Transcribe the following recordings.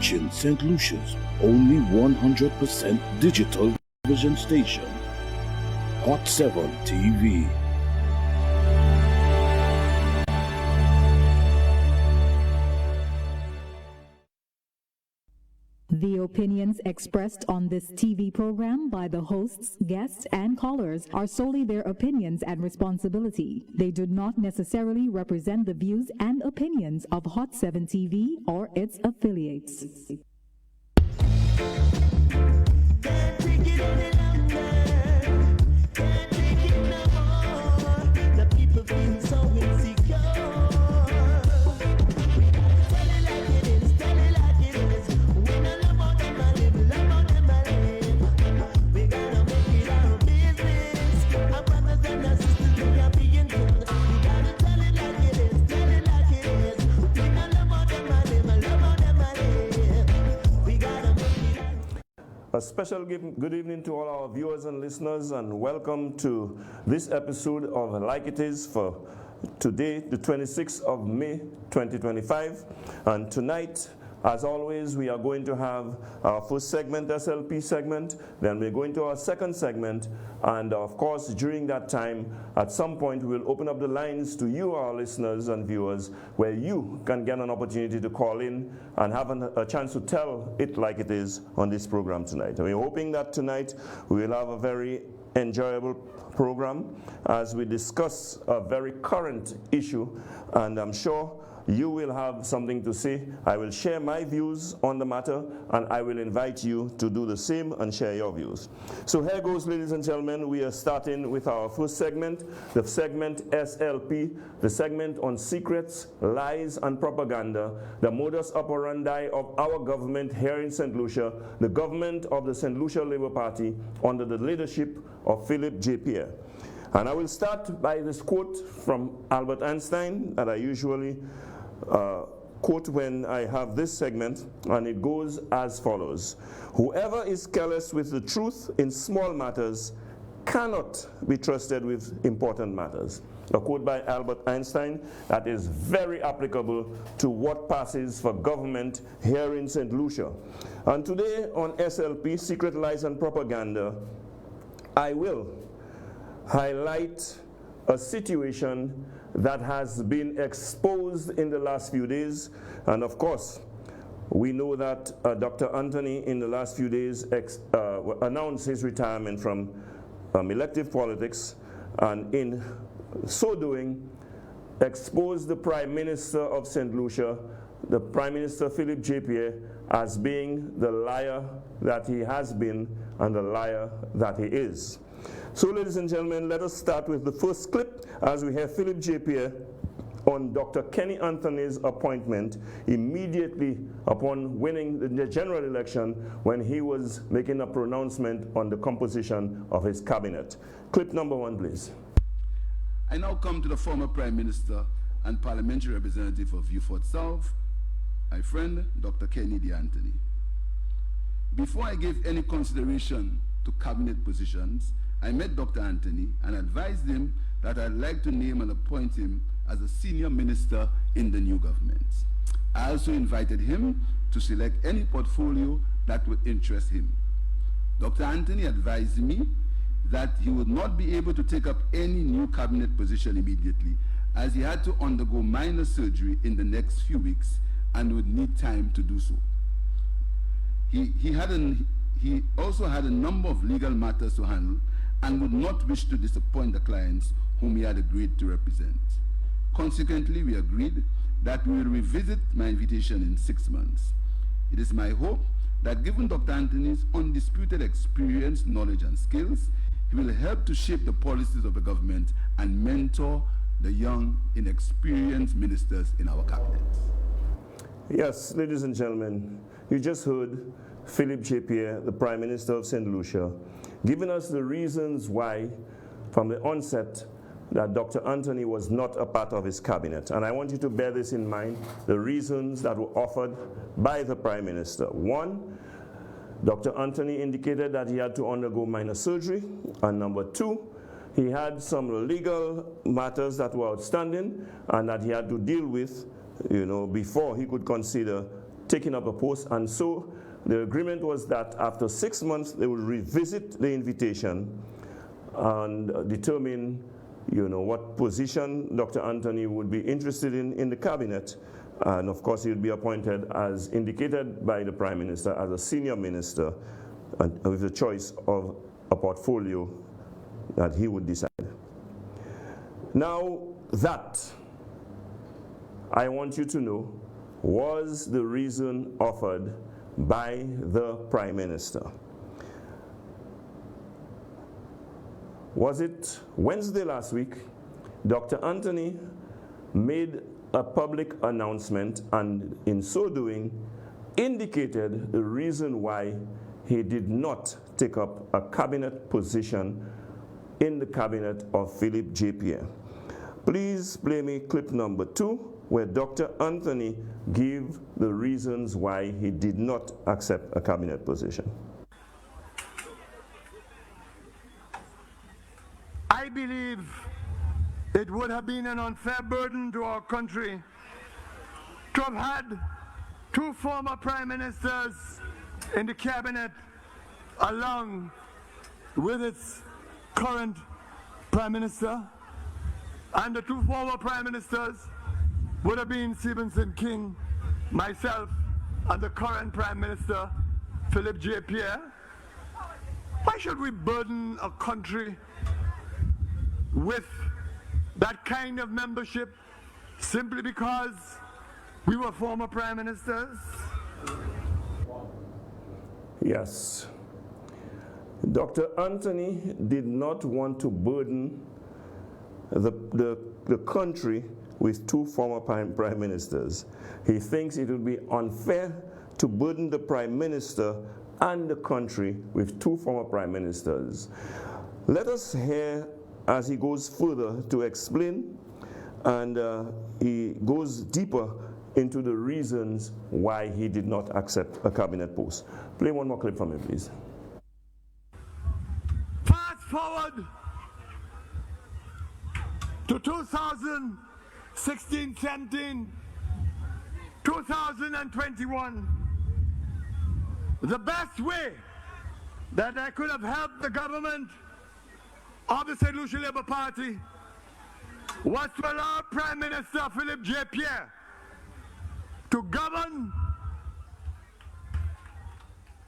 reaching St. Lucia's only 100% digital television station, Hot 7 TV. The opinions expressed on this TV program by the hosts, guests, and callers are solely their opinions and responsibility. They do not necessarily represent the views and opinions of Hot 7 TV or its affiliates. A special good evening to all our viewers and listeners, and welcome to this episode of Like It Is for today, the 26th of May, 2025. And tonight, as always, we are going to have our first segment, SLP segment, then we're going to our second segment, and of course, during that time, at some point, we'll open up the lines to you, our listeners and viewers, where you can get an opportunity to call in and have a chance to tell it like it is on this program tonight. We're hoping that tonight we will have a very enjoyable program as we discuss a very current issue, and I'm sure you will have something to say. I will share my views on the matter, and I will invite you to do the same and share your views. So here goes, ladies and gentlemen. We are starting with our first segment, the segment SLP, the segment on secrets, lies, and propaganda, the modus operandi of our government here in St. Lucia, the government of the St. Lucia Labour Party under the leadership of Philip J. Pierre. And I will start by this quote from Albert Einstein that I usually quote when I have this segment, and it goes as follows: whoever is careless with the truth in small matters cannot be trusted with important matters. A quote by Albert Einstein that is very applicable to what passes for government here in St. Lucia. And today on SLP, Secret Lies and Propaganda, I will highlight a situation that has been exposed in the last few days. And of course, we know that Dr. Anthony in the last few days announced his retirement from elective politics, and in so doing, exposed the Prime Minister of St. Lucia, the Prime Minister Philip J. Pierre, as being the liar that he has been and the liar that he is. So, ladies and gentlemen, let us start with the first clip as we hear Philip J. Pierre on Dr. Kenny Anthony's appointment immediately upon winning the general election, when he was making a pronouncement on the composition of his cabinet. Clip number 1, please. I now come to the former Prime Minister and Parliamentary Representative of Beaufort South, my friend, Dr. Kenny D. Anthony. Before I gave any consideration to cabinet positions, I met Dr. Anthony and advised him that I'd like to name and appoint him as a senior minister in the new government. I also invited him to select any portfolio that would interest him. Dr. Anthony advised me that he would not be able to take up any new cabinet position immediately, as he had to undergo minor surgery in the next few weeks and would need time to do so. He also had a number of legal matters to handle and would not wish to disappoint the clients whom he had agreed to represent. Consequently, we agreed that we will revisit my invitation in 6 months. It is my hope that, given Dr. Anthony's undisputed experience, knowledge, and skills, he will help to shape the policies of the government and mentor the young, inexperienced ministers in our cabinet. Yes, ladies and gentlemen, you just heard Philip J. Pierre, the Prime Minister of St. Lucia, giving us the reasons why, from the onset, that Dr. Anthony was not a part of his cabinet. And I want you to bear this in mind, the reasons that were offered by the Prime Minister. 1, Dr. Anthony indicated that he had to undergo minor surgery. And number 2, he had some legal matters that were outstanding and that he had to deal with, before he could consider taking up a post, and so the agreement was that after 6 months they would revisit the invitation and determine, what position Dr. Anthony would be interested in the cabinet, and of course he would be appointed, as indicated by the Prime Minister, as a senior minister, and with the choice of a portfolio that he would decide. Now that, I want you to know, was the reason offered by the Prime Minister. Was it Wednesday last week? Dr. Anthony made a public announcement, and in so doing indicated the reason why he did not take up a cabinet position in the cabinet of Philip J. Pierre. Please play me clip number 2, where Dr. Anthony gave the reasons why he did not accept a cabinet position. I believe it would have been an unfair burden to our country to have had 2 former prime ministers in the cabinet along with its current prime minister, and the 2 former prime ministers would have been Stevenson King, myself, and the current prime minister, Philip J. Pierre. Why should we burden a country with that kind of membership simply because we were former prime ministers? Yes. Dr. Anthony did not want to burden the country with 2 former prime ministers. He thinks it would be unfair to burden the prime minister and the country with 2 former prime ministers. Let us hear as he goes further to explain, and he goes deeper into the reasons why he did not accept a cabinet post. Play one more clip from him, please. Fast forward to 2016, 17, 2021. The best way that I could have helped the government of the St. Lucia Labour Party was to allow Prime Minister Philip J. Pierre to govern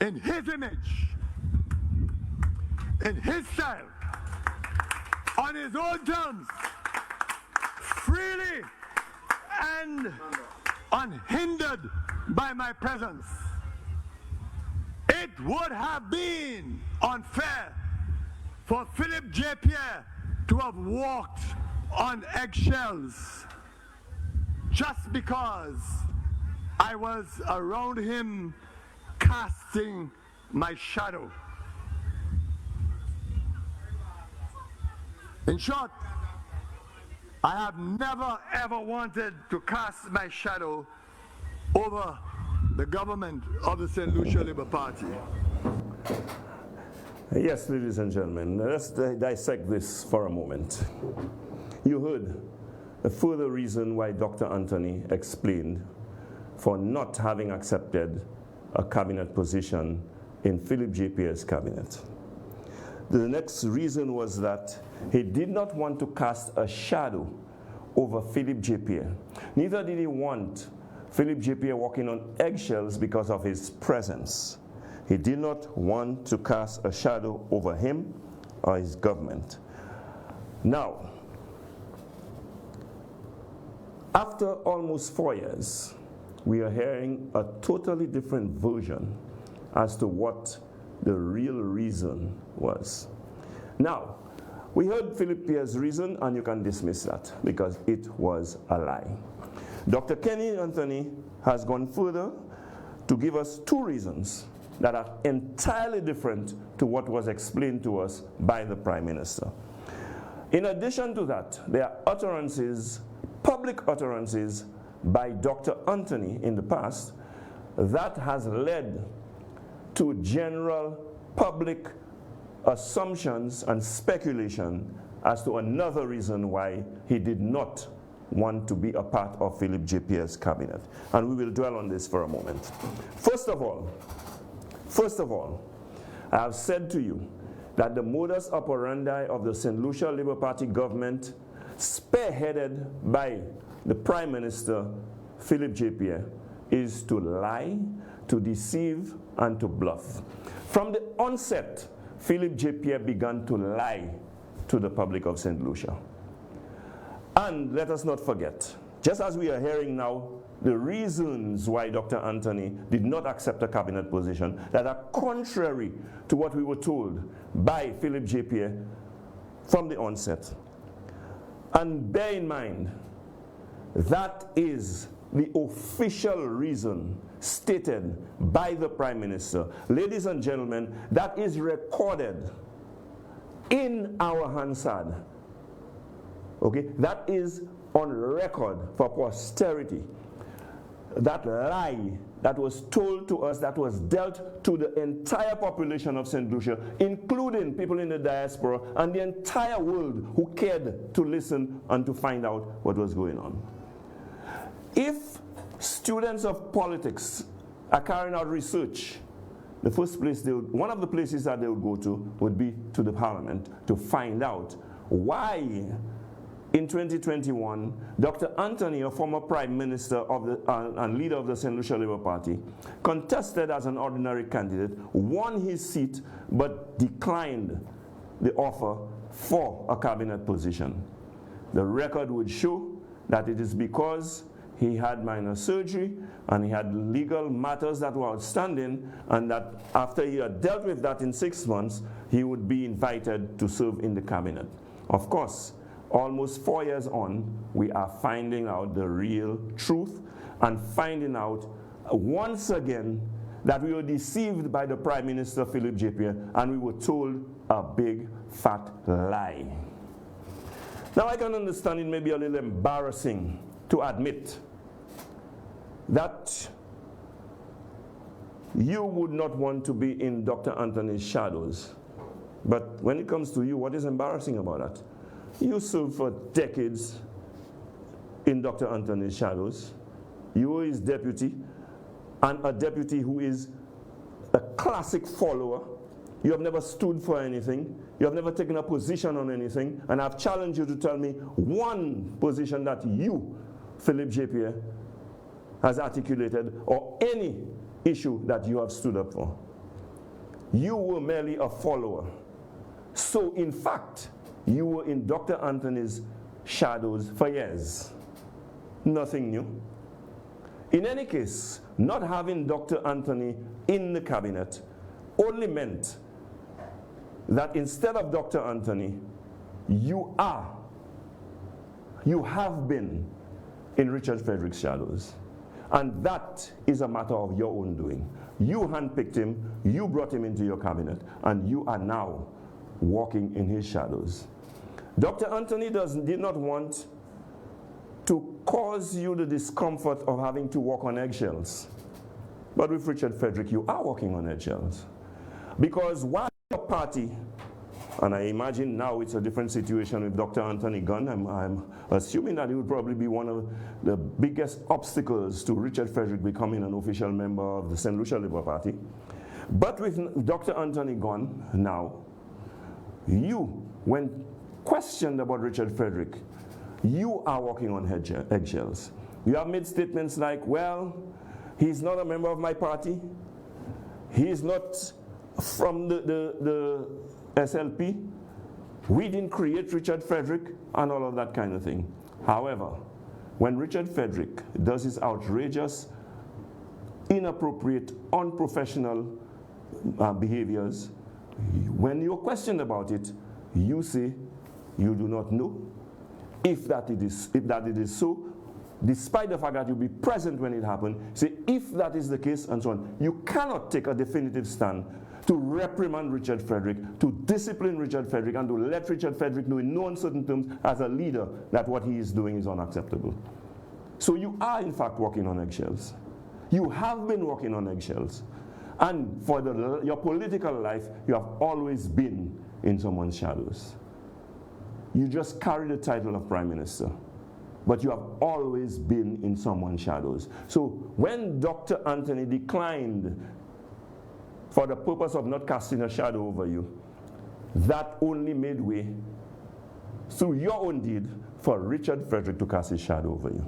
in his image, in his style, on his own terms, freely and unhindered by my presence. It would have been unfair for Philip J. Pierre to have walked on eggshells just because I was around him casting my shadow. In short, I have never ever wanted to cast my shadow over the government of the St. Lucia Labour Party. Yes, ladies and gentlemen, let's dissect this for a moment. You heard a further reason why Dr. Anthony explained for not having accepted a cabinet position in Philip J. Pierre's cabinet. The next reason was that he did not want to cast a shadow over Philip J. Pierre. Neither did he want Philip J. Pierre walking on eggshells because of his presence. He did not want to cast a shadow over him or his government. Now, after almost 4 years, we are hearing a totally different version as to what the real reason was. Now, we heard Philip Pierre's reason, and you can dismiss that because it was a lie. Dr. Kenny Anthony has gone further to give us 2 reasons that are entirely different to what was explained to us by the Prime Minister. In addition to that, there are utterances, public utterances by Dr. Anthony in the past that has led to general public assumptions and speculation as to another reason why he did not want to be a part of Philip JP's cabinet. And we will dwell on this for a moment. First of all, I have said to you that the modus operandi of the St. Lucia Labour Party government, spearheaded by the Prime Minister, Philip JP, is to lie, to deceive, and to bluff. From the onset, Philip JP began to lie to the public of St. Lucia. And let us not forget, just as we are hearing now, the reasons why Dr. Anthony did not accept a cabinet position that are contrary to what we were told by Philip JP from the onset. And bear in mind, that is the official reason stated by the Prime Minister. Ladies and gentlemen, that is recorded in our Hansard. Okay, that is on record for posterity. That lie that was told to us, that was dealt to the entire population of St. Lucia, including people in the diaspora and the entire world who cared to listen and to find out what was going on. If students of politics are carrying out research, the first place one of the places that they would go to would be to the Parliament to find out why in 2021, Dr. Anthony, a former Prime Minister of and leader of the St. Lucia Labour Party, contested as an ordinary candidate, won his seat, but declined the offer for a cabinet position. The record would show that it is because he had minor surgery and he had legal matters that were outstanding, and that after he had dealt with that in 6 months, he would be invited to serve in the cabinet. Of course, almost 4 years on, we are finding out the real truth and finding out once again that we were deceived by the Prime Minister, Philip JP, and we were told a big fat lie. Now I can understand it may be a little embarrassing to admit that you would not want to be in Dr. Anthony's shadows. But when it comes to you, what is embarrassing about that? You served for decades in Dr. Anthony's shadows. You were his deputy, and a deputy who is a classic follower. You have never stood for anything. You have never taken a position on anything. And I've challenged you to tell me one position that you, Philip JP, has articulated, or any issue that you have stood up for. You were merely a follower. So in fact, you were in Dr. Anthony's shadows for years. Nothing new. In any case, not having Dr. Anthony in the cabinet only meant that instead of Dr. Anthony, you have been in Richard Frederick's shadows. And that is a matter of your own doing. You handpicked him, you brought him into your cabinet, and you are now walking in his shadows. Dr. Anthony did not want to cause you the discomfort of having to walk on eggshells. But with Richard Frederick, you are walking on eggshells. Because while your party, and I imagine now it's a different situation with Dr. Anthony Gunn, I'm assuming that it would probably be one of the biggest obstacles to Richard Frederick becoming an official member of the St. Lucia Labour Party. But with Dr. Anthony Gunn now, you, when questioned about Richard Frederick, you are walking on eggshells. You have made statements like, well, he's not a member of my party, he's not from the SLP, we didn't create Richard Frederick, and all of that kind of thing. However, when Richard Frederick does his outrageous, inappropriate, unprofessional behaviors, when you're questioned about it, you say you do not know. If that it is so, despite the fact that you'll be present when it happened, say if that is the case and so on. You cannot take a definitive stand to reprimand Richard Frederick, to discipline Richard Frederick, and to let Richard Frederick know in no uncertain terms as a leader that what he is doing is unacceptable. So you are in fact walking on eggshells. You have been walking on eggshells. And for your political life, you have always been in someone's shadows. You just carry the title of Prime Minister. but you have always been in someone's shadows. So when Dr. Anthony declined for the purpose of not casting a shadow over you, that only made way through your own deed for Richard Frederick to cast his shadow over you.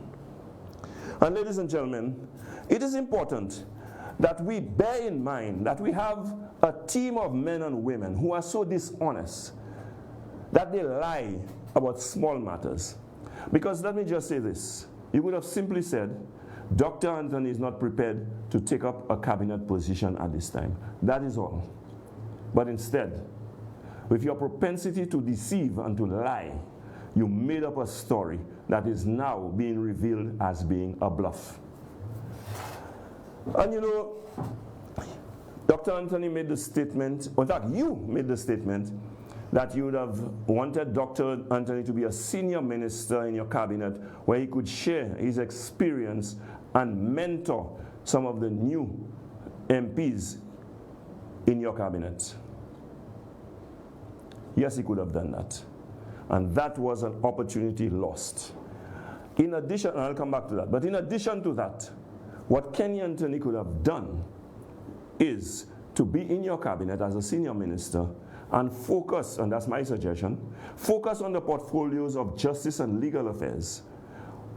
And ladies and gentlemen, it is important that we bear in mind that we have a team of men and women who are so dishonest that they lie about small matters. Because let me just say this, you would have simply said, Dr. Anthony is not prepared to take up a cabinet position at this time. That is all. But instead, with your propensity to deceive and to lie, you made up a story that is now being revealed as being a bluff. And you know, Dr. Anthony made the statement, in fact, you made the statement that you would have wanted Dr. Anthony to be a senior minister in your cabinet where he could share his experience and mentor some of the new MPs in your cabinet. Yes, he could have done that. And that was an opportunity lost. In addition, and I'll come back to that, but in addition to that, what Kenny Anthony could have done is to be in your cabinet as a senior minister and focus, and that's my suggestion, focus on the portfolios of justice and legal affairs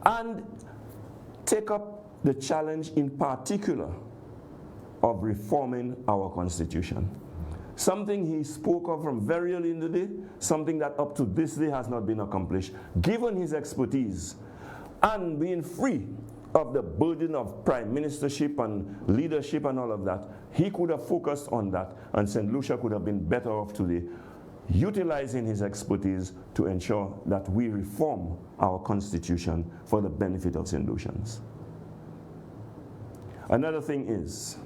and take up the challenge in particular of reforming our Constitution. Something he spoke of from very early in the day, something that up to this day has not been accomplished, given his expertise and being free of the burden of prime ministership and leadership and all of that. He could have focused on that, and St. Lucia could have been better off today, utilizing his expertise to ensure that we reform our Constitution for the benefit of St. Lucians. Another thing is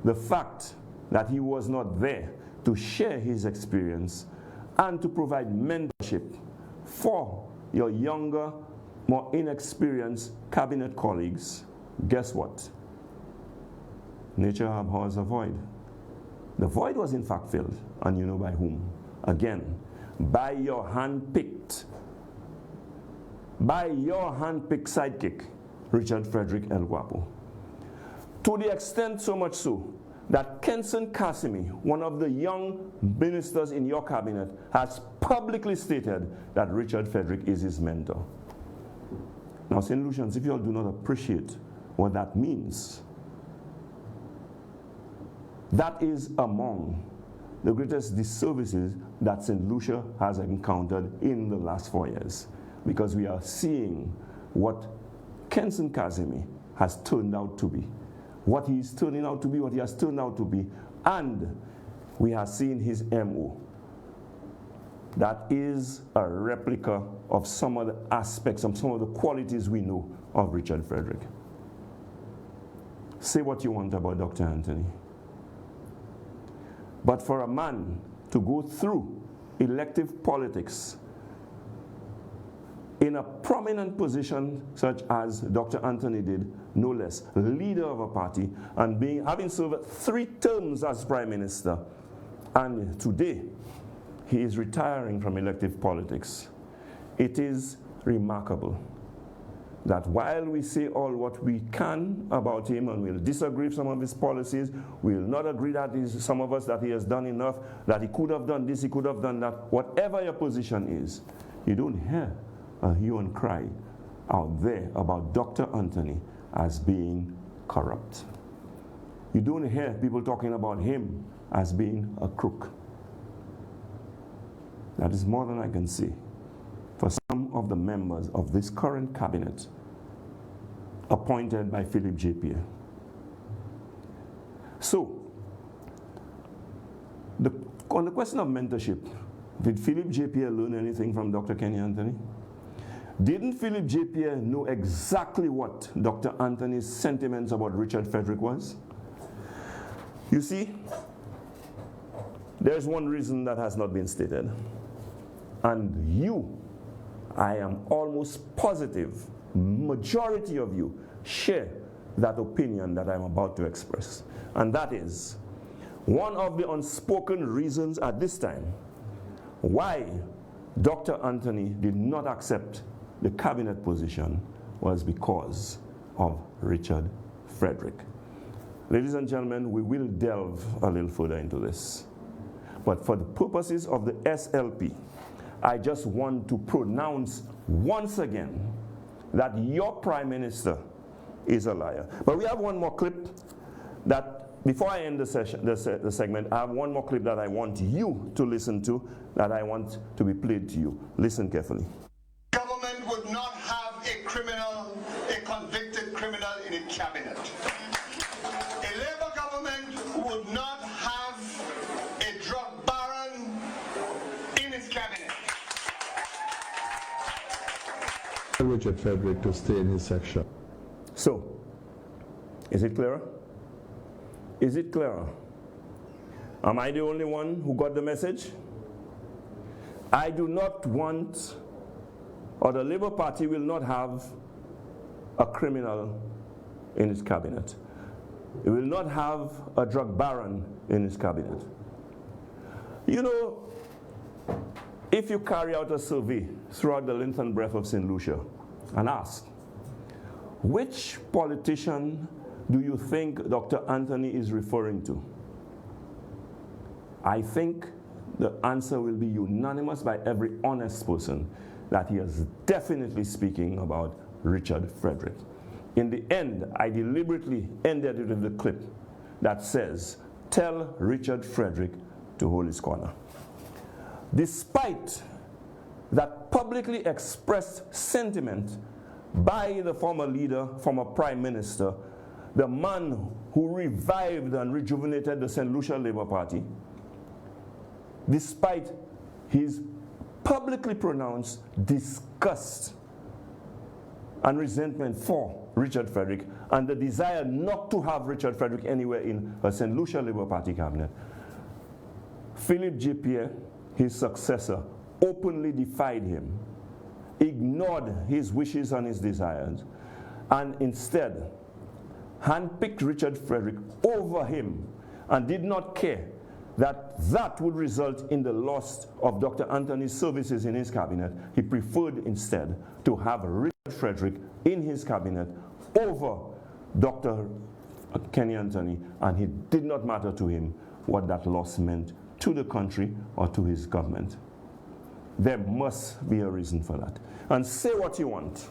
the fact that he was not there to share his experience and to provide mentorship for your younger, more inexperienced cabinet colleagues. Guess what? Nature abhors a void. The void was in fact filled, and you know by whom. Again, by your hand-picked sidekick, Richard Frederick El Guapo. To the extent so much so that Kenson Cassimy, one of the young ministers in your cabinet, has publicly stated that Richard Frederick is his mentor. Now, St. Lucians, if you all do not appreciate what that means, that is among the greatest disservices that St. Lucia has encountered in the last 4 years, because we are seeing what Kenson Cassimy has turned out to be, what he is turning out to be, what he has turned out to be, and we have seen his MO. That is a replica of some of the aspects, of some of the qualities we know of Richard Frederick. Say what you want about Dr. Anthony. But for a man to go through elective politics in a prominent position such as Dr. Anthony did, no less, leader of a party, and having served 3 terms as prime minister, and today he is retiring from elective politics. It is remarkable that while we say all what we can about him, and we'll disagree with some of his policies, we'll not agree that some of us that he has done enough, that he could have done this, he could have done that, whatever your position is, you don't hear a hue and cry out there about Dr. Anthony as being corrupt. You don't hear people talking about him as being a crook. That is more than I can say for some of the members of this current cabinet appointed by Philip J. Pierre. So, on the question of mentorship, did Philip J. Pierre learn anything from Dr. Kenny Anthony? Didn't Philip J. Pierre know exactly what Dr. Anthony's sentiments about Richard Frederick was? You see, there's one reason that has not been stated. And you, I am almost positive, majority of you share that opinion that I'm about to express. And that is one of the unspoken reasons at this time why Dr. Anthony did not accept the cabinet position was because of Richard Frederick. Ladies and gentlemen, we will delve a little further into this. But for the purposes of the SLP, I just want to pronounce once again that your Prime Minister is a liar. But we have one more clip that, before I end the segment, I have one more clip that I want you to listen to, that I want to be played to you. Listen carefully. Government would not have a criminal, a convicted criminal in its cabinet. A Labour government would not have a drug baron in its cabinet. Richard Frederick to stay in his section. So, is it clearer? Is it clearer? Am I the only one who got the message? I do not want, or the Labour Party will not have, a criminal in its cabinet. It will not have a drug baron in its cabinet. You know, if you carry out a survey throughout the length and breadth of St. Lucia and ask, which politician do you think Dr. Anthony is referring to? I think the answer will be unanimous by every honest person that he is definitely speaking about Richard Frederick. In the end, I deliberately ended it with the clip that says, "Tell Richard Frederick to hold his corner." Despite that publicly expressed sentiment by the former leader, former Prime Minister, the man who revived and rejuvenated the St. Lucia Labour Party, despite his publicly pronounced disgust and resentment for Richard Frederick and the desire not to have Richard Frederick anywhere in a St. Lucia Labour Party cabinet, Philip J. Pierre, his successor, openly defied him, ignored his wishes and his desires, and instead handpicked Richard Frederick over him and did not care that that would result in the loss of Dr. Anthony's services in his cabinet. He preferred instead to have Richard Frederick in his cabinet over Dr. Kenny Anthony, and it did not matter to him what that loss meant to the country or to his government. There must be a reason for that. And say what you want.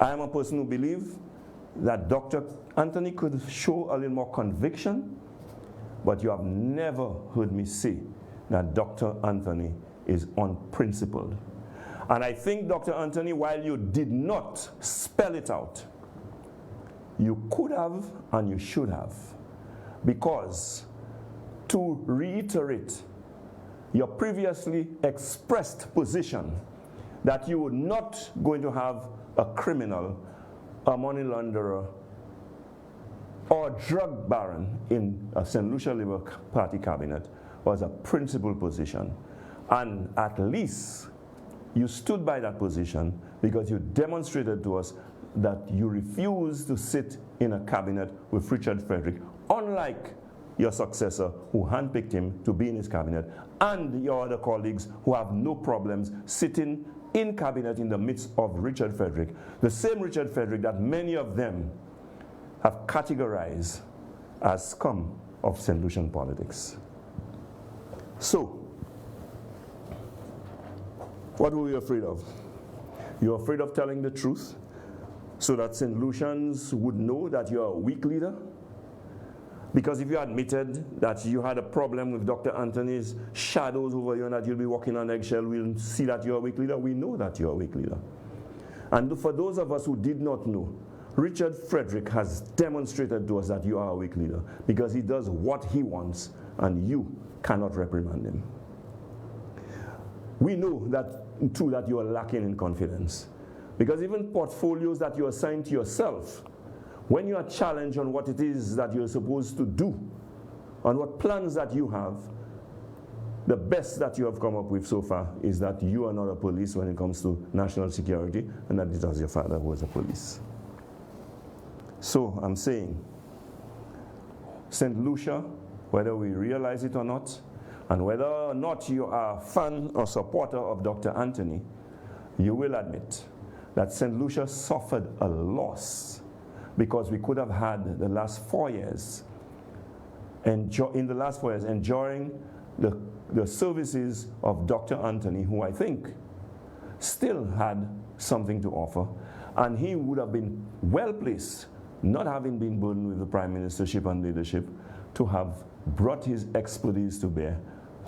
I am a person who believes that Dr. Anthony could show a little more conviction, but you have never heard me say that Dr. Anthony is unprincipled. And I think, Dr. Anthony, while you did not spell it out, you could have and you should have. Because, to reiterate your previously expressed position that you were not going to have a criminal, a money launderer, or a drug baron in a St. Lucia Labour Party cabinet was a principled position. And at least you stood by that position because you demonstrated to us that you refused to sit in a cabinet with Richard Frederick, unlike your successor who handpicked him to be in his cabinet, and your other colleagues who have no problems sitting in cabinet in the midst of Richard Frederick, the same Richard Frederick that many of them have categorized as scum of St. Lucian politics. So, what were you afraid of? You're afraid of telling the truth so that St. Lucians would know that you're a weak leader? Because if you admitted that you had a problem with Dr. Anthony's shadows over you and that you'll be walking on eggshell, we'll see that you're a weak leader. We know that you're a weak leader. And for those of us who did not know, Richard Frederick has demonstrated to us that you are a weak leader because he does what he wants and you cannot reprimand him. We know that, too, that you are lacking in confidence because even portfolios that you assign to yourself, when you are challenged on what it is that you're supposed to do, on what plans that you have, the best that you have come up with so far is that you are not a police when it comes to national security, and that it was your father who was a police. So I'm saying, St. Lucia, whether we realize it or not, and whether or not you are a fan or supporter of Dr. Anthony, you will admit that St. Lucia suffered a loss because we could have had the last 4 years, enjoying the services of Dr. Anthony, who I think still had something to offer, and he would have been well placed, not having been burdened with the prime ministership and leadership, to have brought his expertise to bear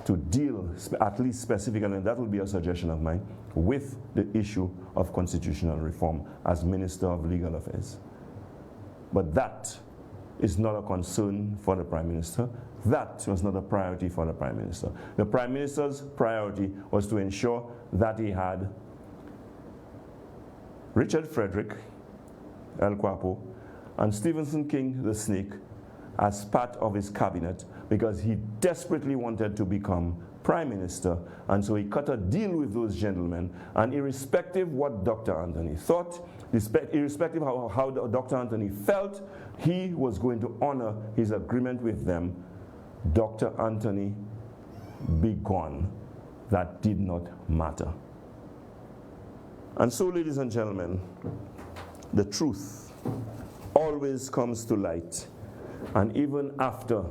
to deal, at least specifically, and that will be a suggestion of mine, with the issue of constitutional reform as Minister of Legal Affairs. But that is not a concern for the Prime Minister. That was not a priority for the Prime Minister. The Prime Minister's priority was to ensure that he had Richard Frederick, El Quapo, and Stephenson King, the Snake, as part of his cabinet, because he desperately wanted to become Prime Minister, and so he cut a deal with those gentlemen, and irrespective what Dr. Anthony thought, irrespective of how Dr. Anthony felt, he was going to honor his agreement with them. Dr. Anthony be gone. That did not matter. And so, ladies and gentlemen, the truth always comes to light. And even after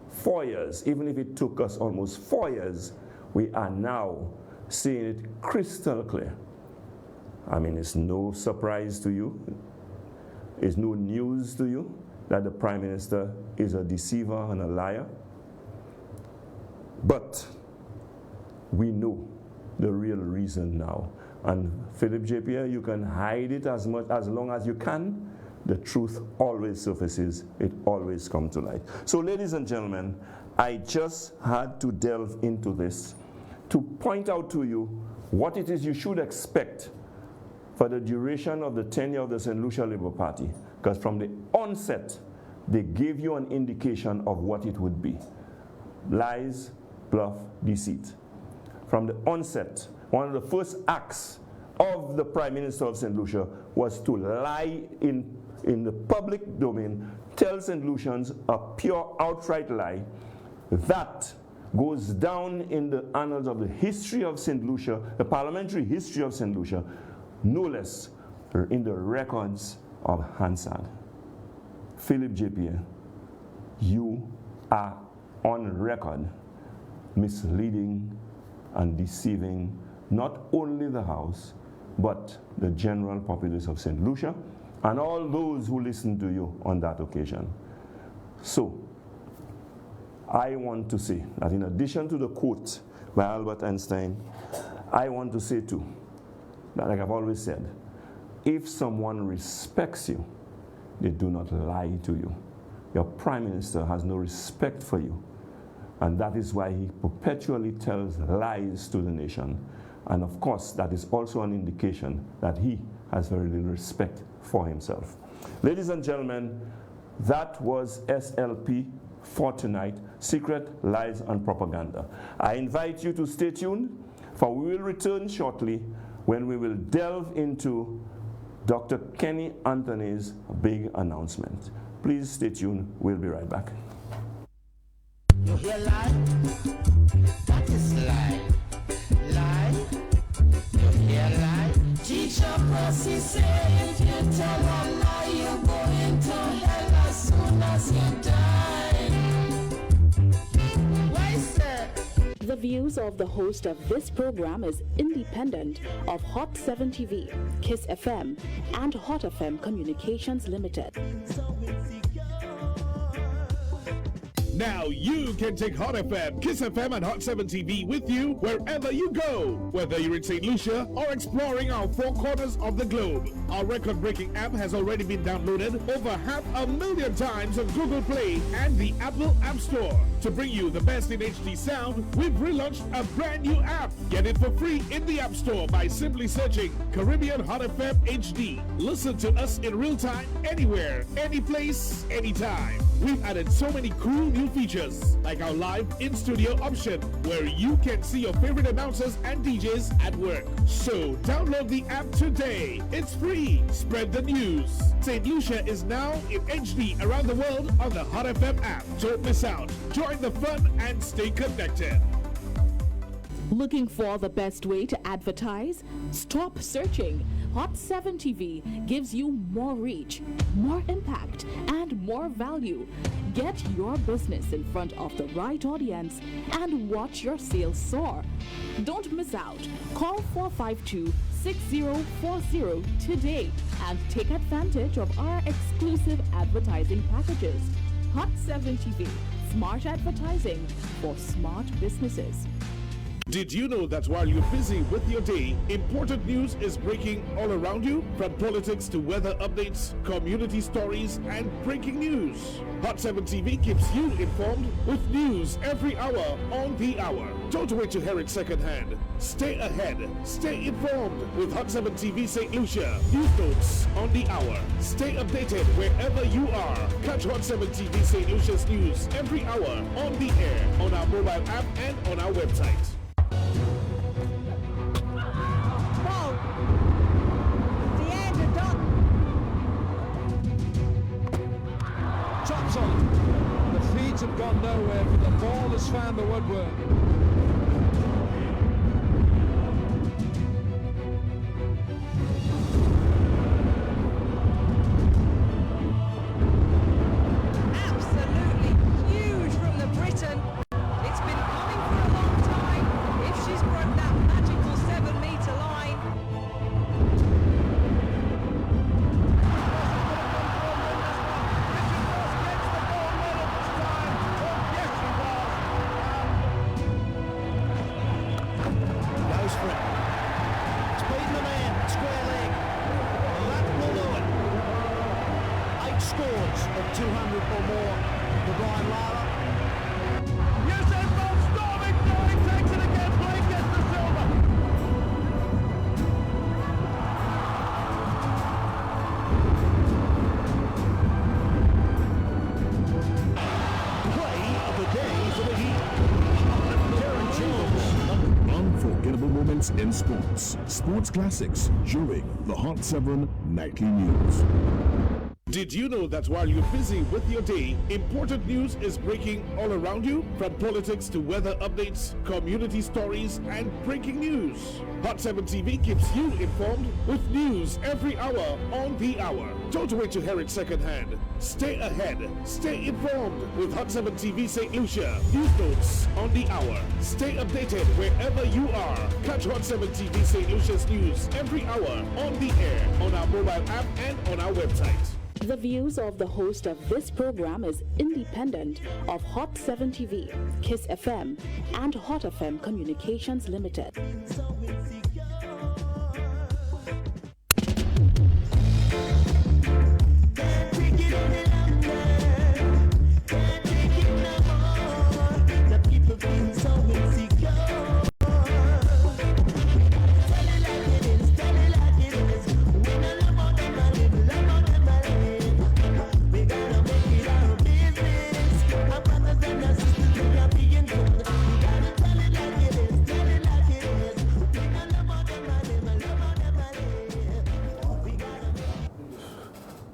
4 years, even if it took us almost 4 years, we are now seeing it crystal clear. I mean, it's no surprise to you, it's no news to you that the Prime Minister is a deceiver and a liar. But we know the real reason now. And Philip J. Pierre, you can hide it as long as you can. The truth always surfaces, it always comes to light. So, ladies and gentlemen, I just had to delve into this to point out to you what it is you should expect for the duration of the tenure of the St. Lucia Labour Party, because from the onset, they gave you an indication of what it would be. Lies, bluff, deceit. From the onset, one of the first acts of the Prime Minister of St. Lucia was to lie in the public domain, tell St. Lucians a pure outright lie that goes down in the annals of the history of St. Lucia, the parliamentary history of St. Lucia, no less in the records of Hansard. Philip J. Pierre, you are on record misleading and deceiving not only the House, but the general populace of St. Lucia, and all those who listened to you on that occasion. So, I want to say that in addition to the quote by Albert Einstein, I want to say too, that like I've always said, if someone respects you, they do not lie to you. Your Prime Minister has no respect for you, and that is why he perpetually tells lies to the nation. And of course, that is also an indication that he has very little respect for himself. Ladies and gentlemen, that was SLP for tonight, Secret, Lies, and Propaganda. I invite you to stay tuned, for we will return shortly when we will delve into Dr. Kenny Anthony's big announcement. Please stay tuned. We'll be right back. You hear lie? That is lie. Lie? You hear lie? Teacher Percy said if you tell a lie, you're going to hell as soon as you die. Why, sir? The views of the host of this program is independent of Hot 7 TV, Kiss FM, and Hot FM Communications Limited. Now you can take Hot FM, Kiss FM, and Hot 7 TV with you wherever you go. Whether you're in St. Lucia or exploring our four corners of the globe. Our record-breaking app has already been downloaded over 500,000 times on Google Play and the Apple App Store. To bring you the best in HD sound, we've relaunched a brand new app. Get it for free in the App Store by simply searching Caribbean Hot FM HD. Listen to us in real time, anywhere, any place, anytime. We've added so many cool new features, like our live in-studio option, where you can see your favorite announcers and DJs at work. So download the app today. It's free. Spread the news. St. Lucia is now in HD around the world on the Hot FM app. Don't miss out. Join the fun and stay connected. Looking for the best way to advertise? Stop searching. Hot 7 TV gives you more reach, more impact, and more value. Get your business in front of the right audience and watch your sales soar. Don't miss out. Call 452-6040 today and take advantage of our exclusive advertising packages. Hot 7 TV, smart advertising for smart businesses. Did you know that while you're busy with your day, important news is breaking all around you? From politics to weather updates, community stories, and breaking news. Hot 7 TV keeps you informed with news every hour on the hour. Don't wait to hear it secondhand. Stay ahead. Stay informed with Hot 7 TV St. Lucia. News notes on the hour. Stay updated wherever you are. Catch Hot 7 TV St. Lucia's news every hour on the air, on our mobile app, and on our website. The feeds have gone nowhere, but the ball has found the woodwork. Absolutely huge from the Briton. It's been coming for a long time. If she's broke that magical 7-metre line. Scores of 200 or more for Brian Lara. Usain Bolt storming through, he takes it again, Blake gets the silver. Play of the day for the Heat. Darren Jones. Unforgettable moments in sports. Sports classics during the Hot 7 Nightly News. Did you know that while you're busy with your day, important news is breaking all around you? From politics to weather updates, community stories, and breaking news. Hot 7 TV keeps you informed with news every hour on the hour. Don't wait to hear it secondhand. Stay ahead. Stay informed with Hot 7 TV St. Lucia. News notes on the hour. Stay updated wherever you are. Catch Hot 7 TV St. Lucia's news every hour on the air, on our mobile app, and on our website. The views of the host of this program is independent of Hot 7 TV, Kiss FM, and Hot FM Communications Limited.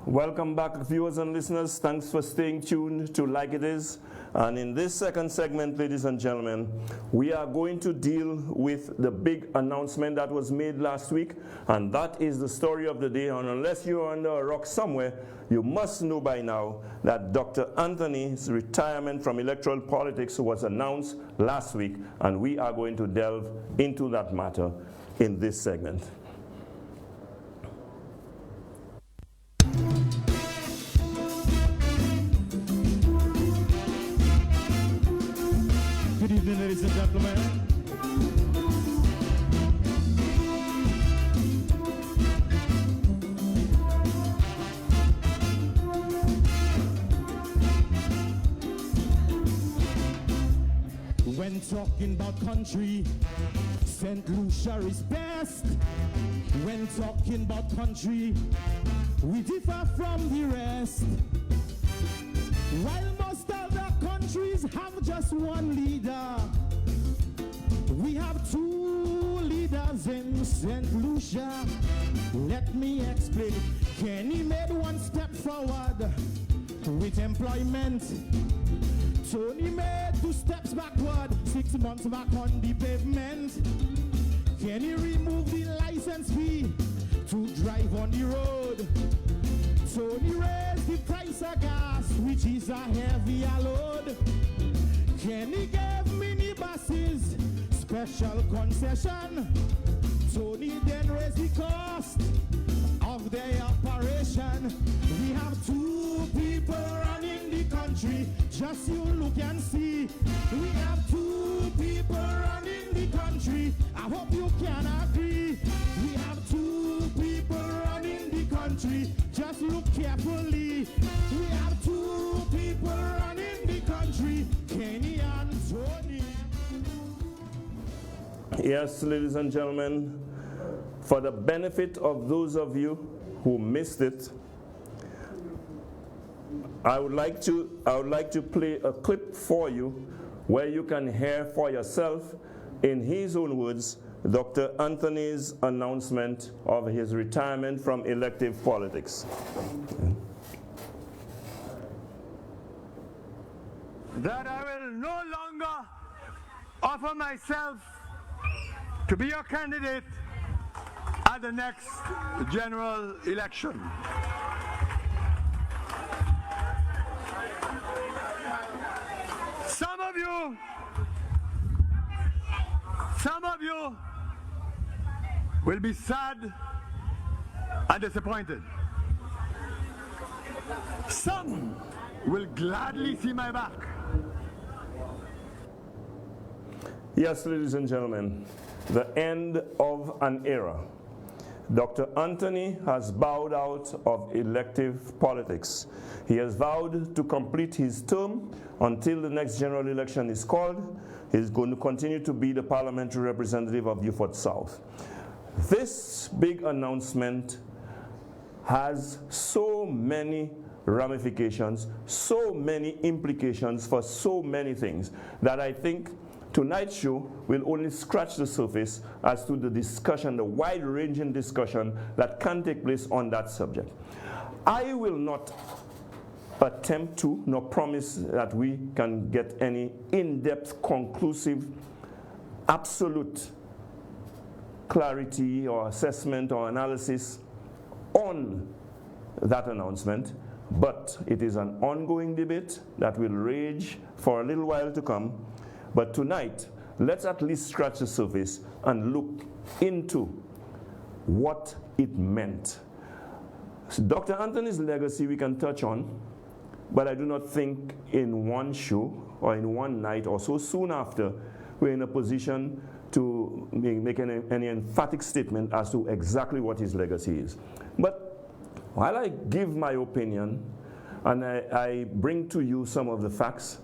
Welcome back, viewers and listeners. Thanks for staying tuned to Like It Is. And in this second segment, ladies and gentlemen, we are going to deal with the big announcement that was made last week, and that is the story of the day. And unless you're under a rock somewhere, you must know by now that Dr. Anthony's retirement from electoral politics was announced last week, and we are going to delve into that matter in this segment. Good evening, ladies and gentlemen. When talking about country, St. Lucia is best. When talking about country, we differ from the rest. While most other countries have just one leader, we have two leaders in St. Lucia. Let me explain. Kenny made one step forward with employment Tony made 2 steps backward, 6 months back on the pavement. Can he remove the license fee to drive on the road? Tony raised the price of gas, which is a heavier load. Can he give minibuses special concession? Tony then raised the cost of their operation. We have 2 people running the country, just you look and see. We have 2 people running the country, I hope you can agree. We have 2 people running the country, just look carefully. We have 2 people running the country, Kenny and Tony. Yes, ladies and gentlemen, for the benefit of those of you who missed it, I would like to play a clip for you where you can hear for yourself, in his own words, Dr. Anthony's announcement of his retirement from elective politics. That I will no longer offer myself to be your candidate at the next general election. Some of you will be sad and disappointed. Some will gladly see my back. Yes, ladies and gentlemen, the end of an era. Dr. Anthony has bowed out of elective politics. He has vowed to complete his term until the next general election is called. He's going to continue to be the parliamentary representative of Beaufort South. This big announcement has so many ramifications, so many implications for so many things that I think tonight's show will only scratch the surface as to the discussion, the wide-ranging discussion that can take place on that subject. I will not attempt to, nor promise that we can get any in-depth, conclusive, absolute clarity or assessment or analysis on that announcement, but it is an ongoing debate that will rage for a little while to come. But tonight, let's at least scratch the surface and look into what it meant. So Dr. Anthony's legacy we can touch on, but I do not think in one show or in one night or so soon after we're in a position to make any emphatic statement as to exactly what his legacy is. But while I give my opinion and I bring to you some of the facts,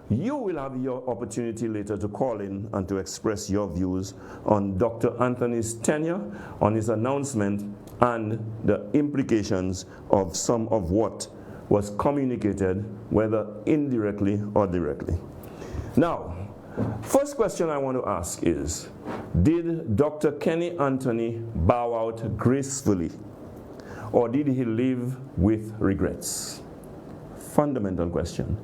you will have your opportunity later to call in and to express your views on Dr. Anthony's tenure, on his announcement, and the implications of some of what was communicated, whether indirectly or directly. Now, first question I want to ask is, did Dr. Kenny Anthony bow out gracefully, or did he live with regrets? Fundamental question.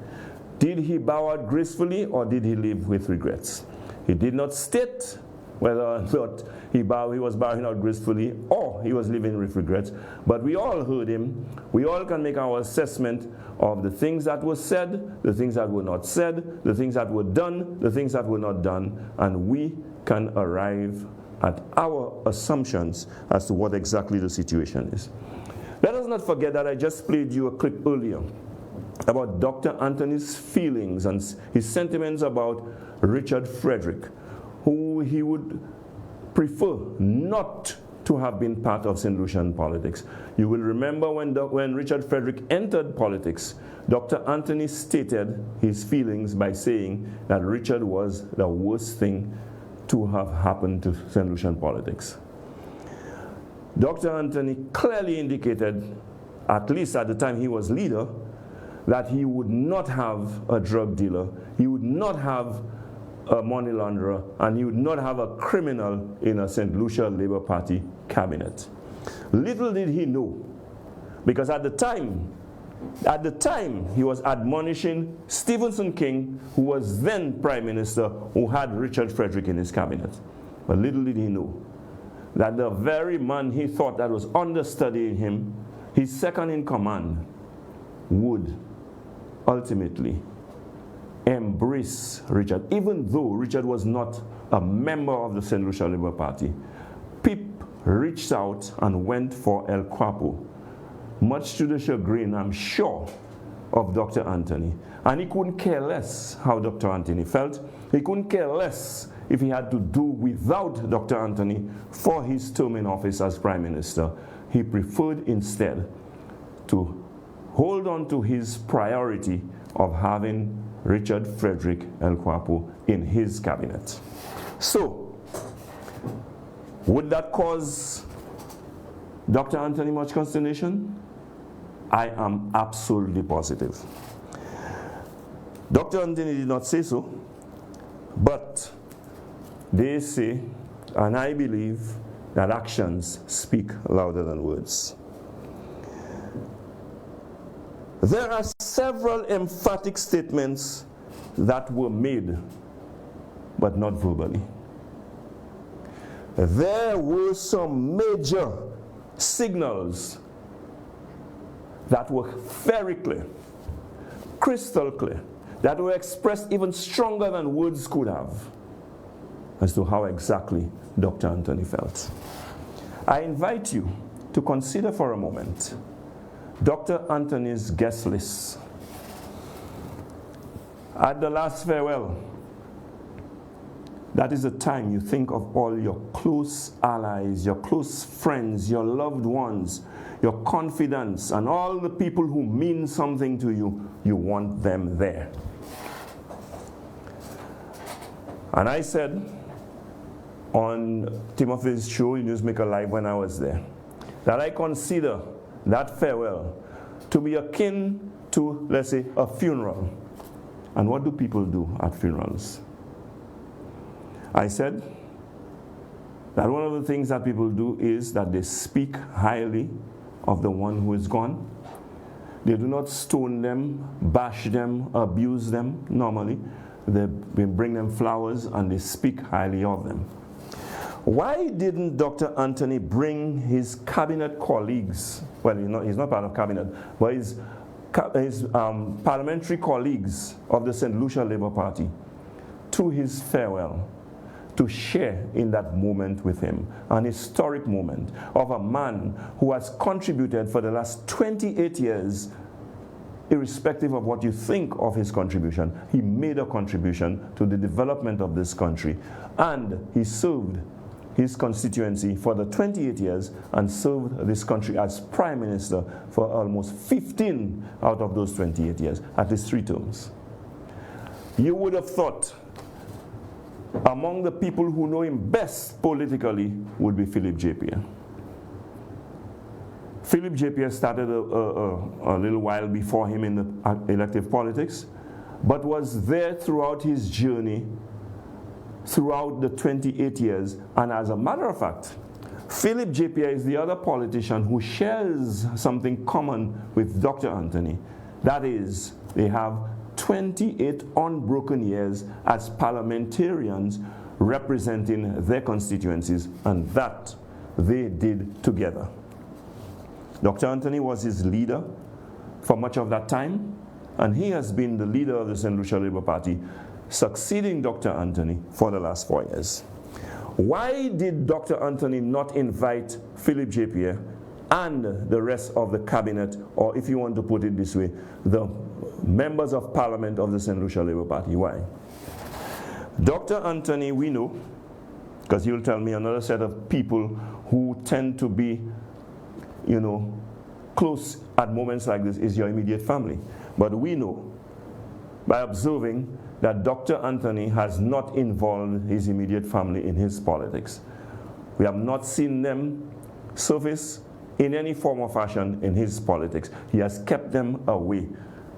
Did he bow out gracefully, or did he live with regrets? He did not state whether or not he was bowing out gracefully or he was living with regrets, but we all heard him. We all can make our assessment of the things that were said, the things that were not said, the things that were done, the things that were not done, and we can arrive at our assumptions as to what exactly the situation is. Let us not forget that I just played you a clip earlier about Dr. Anthony's feelings and his sentiments about Richard Frederick, who he would prefer not to have been part of St. Lucian politics. You will remember when Richard Frederick entered politics, Dr. Anthony stated his feelings by saying that Richard was the worst thing to have happened to St. Lucian politics. Dr. Anthony clearly indicated, at least at the time he was leader, that he would not have a drug dealer, he would not have a money launderer, and he would not have a criminal in a St. Lucia Labour Party cabinet. Little did he know, because at the time At the time, he was admonishing Stephenson King, who was then Prime Minister, who had Richard Frederick in his cabinet. But little did he know that the very man he thought that was understudying him, his second in command, would ultimately embrace Richard, even though Richard was not a member of the St. Lucia Labour Party. Pip reached out and went for El Quapo, much to the chagrin, I'm sure, of Dr. Anthony. And he couldn't care less how Dr. Anthony felt. He couldn't care less if he had to do without Dr. Anthony for his term in office as Prime Minister. He preferred instead to hold on to his priority of having Richard Frederick El Quapo in his cabinet. So, would that cause Dr. Anthony much consternation? I am absolutely positive. Dr. Anthony did not say so, but they say, and I believe, that actions speak louder than words. There are several emphatic statements that were made, but not verbally. There were some major signals that were very clear, crystal clear, that were expressed even stronger than words could have, as to how exactly Dr. Anthony felt. I invite you to consider for a moment Dr. Anthony's guest list. At the last farewell, that is the time you think of all your close allies, your close friends, your loved ones, your confidants, and all the people who mean something to you. You want them there. And I said on Timothy's show, Newsmaker Live, when I was there, that I consider that farewell to be akin to, let's say, a funeral. And what do people do at funerals? I said that one of the things that people do is that they speak highly of the one who is gone. They do not stone them, bash them, abuse them normally. They bring them flowers and they speak highly of them. Why didn't Dr. Anthony bring his cabinet colleagues, well, he's not part of cabinet, but his parliamentary colleagues of the St. Lucia Labour Party to his farewell, to share in that moment with him, an historic moment of a man who has contributed for the last 28 years, irrespective of what you think of his contribution. He made a contribution to the development of this country, and he served his constituency for the 28 years and served this country as Prime Minister for almost 15 out of those 28 years, at least 3 terms. You would have thought among the people who know him best politically would be Philip J. Pierre. Philip J. Pierre started a little while before him in the elective politics, but was there throughout his journey, throughout the 28 years. And as a matter of fact, Philip J. Pierre is the other politician who shares something common with Dr. Anthony. That is, they have 28 unbroken years as parliamentarians representing their constituencies, and that they did together. Dr. Anthony was his leader for much of that time, and he has been the leader of the St. Lucia Labour Party, succeeding Dr. Anthony for the last 4 years. Why did Dr. Anthony not invite Philip J. Pierre and the rest of the cabinet, or if you want to put it this way, the members of parliament of the St. Lucia Labour Party? Why? Dr. Anthony, we know, because he'll tell me another set of people who tend to be, close at moments like this is your immediate family. But we know, by observing, that Dr. Anthony has not involved his immediate family in his politics. We have not seen them surface in any form or fashion in his politics. He has kept them away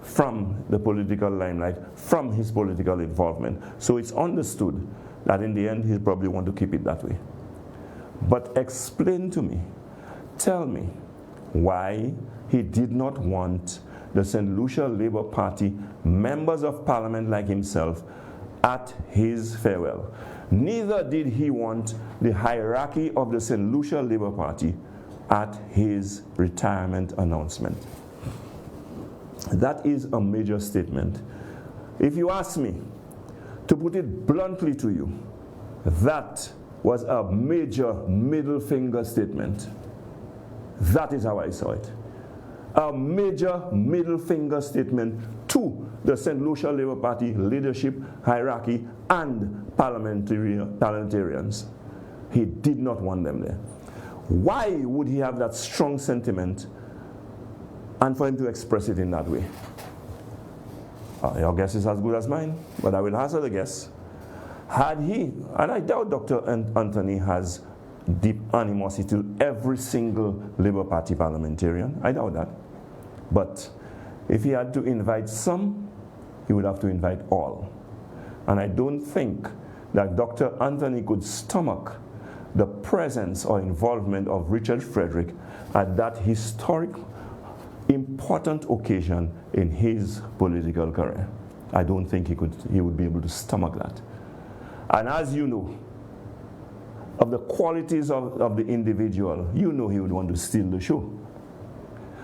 from the political limelight, from his political involvement. So it's understood that in the end he'll probably want to keep it that way. But explain to me, tell me why he did not want the St. Lucia Labour Party members of parliament like himself at his farewell. Neither did he want the hierarchy of the St. Lucia Labour Party at his retirement announcement. That is a major statement. If you ask me, to put it bluntly to you, that was a major middle finger statement. That is how I saw it. A major middle finger statement to the St. Lucia Labour Party leadership, hierarchy, and parliamentarians. He did not want them there. Why would he have that strong sentiment and for him to express it in that way? Your guess is as good as mine, but I will hazard a guess. Had he, and I doubt Dr. Anthony has deep animosity to every single Labour Party parliamentarian, I doubt that. But if he had to invite some, he would have to invite all. And I don't think that Dr. Anthony could stomach the presence or involvement of Richard Frederick at that historic, important occasion in his political career. I don't think he would be able to stomach that. And as you know, of the qualities of the individual, you know he would want to steal the show.